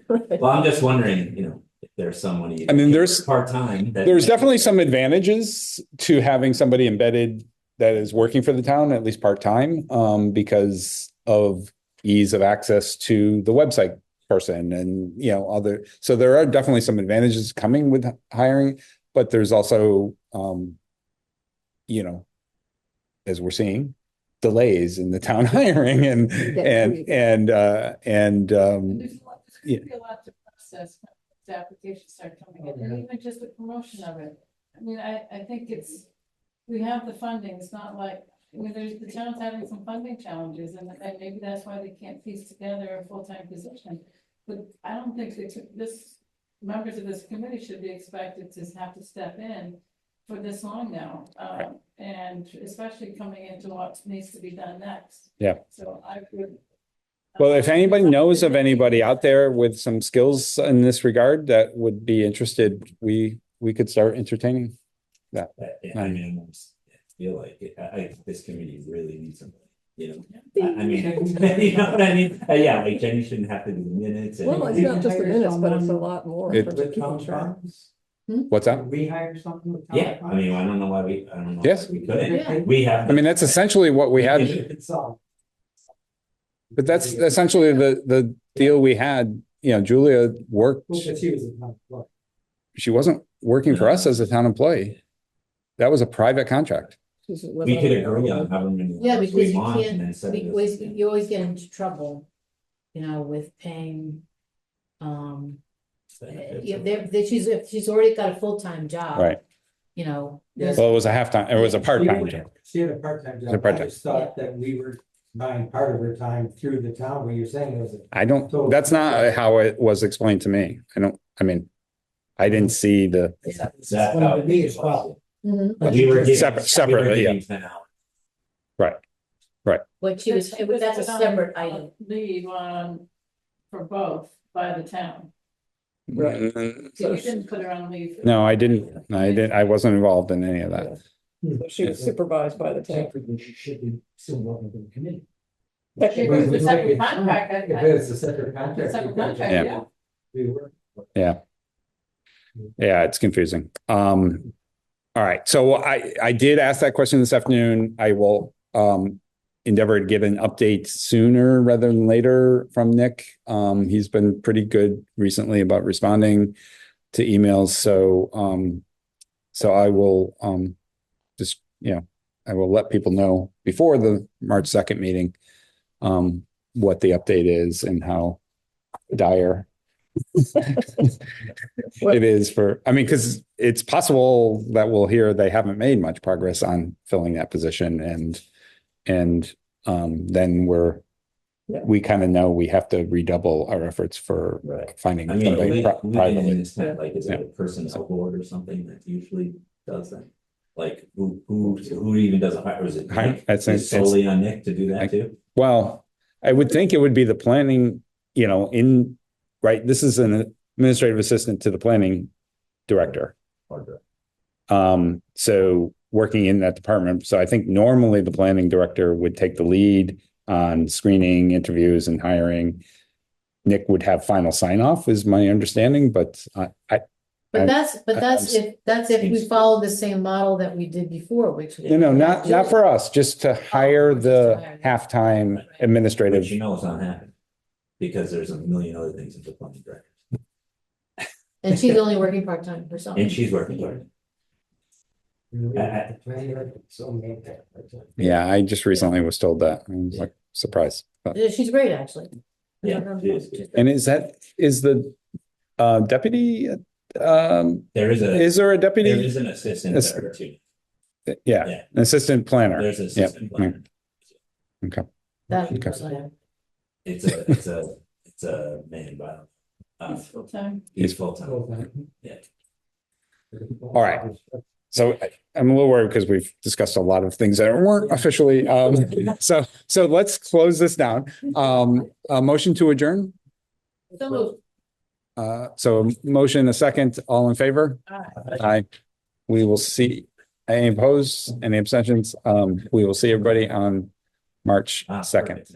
Well, I'm just wondering, if there's somebody. There's part-time. There's definitely some advantages to having somebody embedded that is working for the town, at least part-time, because of ease of access to the website person and so there are definitely some advantages coming with hiring, but there's also as we're seeing, delays in the town hiring and there's a lot to process when the applications start coming in, and even just the promotion of it. I mean, I think we have the funding. It's not like, the town's having some funding challenges, and maybe that's why they can't piece together a full-time position. But I don't think members of this committee should be expected to have to step in for this long now, and especially coming into what needs to be done next. Yeah. So I would. Well, if anybody knows of anybody out there with some skills in this regard that would be interested, we could start entertaining that. I feel like this committee really needs somebody. You know what I mean? Yeah, like Jenny shouldn't have to do the minutes. Well, it's not just the minutes, but it's a lot more. It- in terms of keeping track. What's that? We hire something? Yeah, I mean, I don't know why I don't know. Yes. why we couldn't. Yeah. We have. I mean, that's essentially what we had, but that's essentially the deal we had. You know, Julia worked, she wasn't working for us as a town employee. That was a private contract. We could agree on however many. Yeah, hours because we you want and then can't, set it you always get into trouble, with paying. Yeah, if she's already got a full-time job. Right. There's- Well, it was a half-time, it was a part-time job. She had a part-time It's a job. I part-time. just thought that we were buying part of her time through the town, where you're saying it was. I don't, that's not how it was explained to me. I didn't see the, That's one how of the biggest problems. Mhm. We were getting. Separately, yeah. 10 hours. But that's a separate item. Leave on for both by the town. Right. So you didn't put her on leave. no, I didn't, I wasn't involved in any of that. So she was supervised by the town. Technically, she should be still working for the committee. If it was a separate contract, If it's a separate contract. separate contract, Yeah. yeah. We were. Yeah, it's confusing. All right, so I did ask that question this afternoon. I will endeavor to get an update sooner rather than later from Nick. He's been pretty good recently about responding to emails. So I will just, I will let people know before the March 2nd meeting what the update is and how dire it is because it's possible that we'll hear they haven't made much progress on filling that position, and then we kind of know we have to redouble our efforts for finding I mean, somebody privately. it's not like, is it a personnel board or something that usually does that? Like, who even does it, or is it Nick? It's Is it solely on Nick to do that too? Well, I would think it would be the planning, this is an administrative assistant to the planning director. So working in that department. So I think normally the planning director would take the lead on screening, interviews, and hiring. Nick would have final sign off, is my understanding, but But that's if we follow the same model that we did before, which. not for us, just to hire the halftime But administrative. it's not happening, because there's a million other things in the planning director, And she's only working part-time herself. and she's working hard. Yeah, I just recently was told that. I was like surprised. But- Yeah, she's great, actually. Yeah, she is. And is the deputy, There is there a deputy? there is an assistant Yes. there too. Yeah, Yeah. an assistant planner. There's an assistant planner. Okay. That Okay. was like- It's a man, but It's full time. he's full-time. Yeah. All right. So I'm a little worried because we've discussed a lot of things that weren't officially, so let's close this down. A motion to adjourn. So moved. So a motion, a second, all in favor? Aye. We will see, any opposed, any abstentions? We will see everybody on March 2nd. Perfect.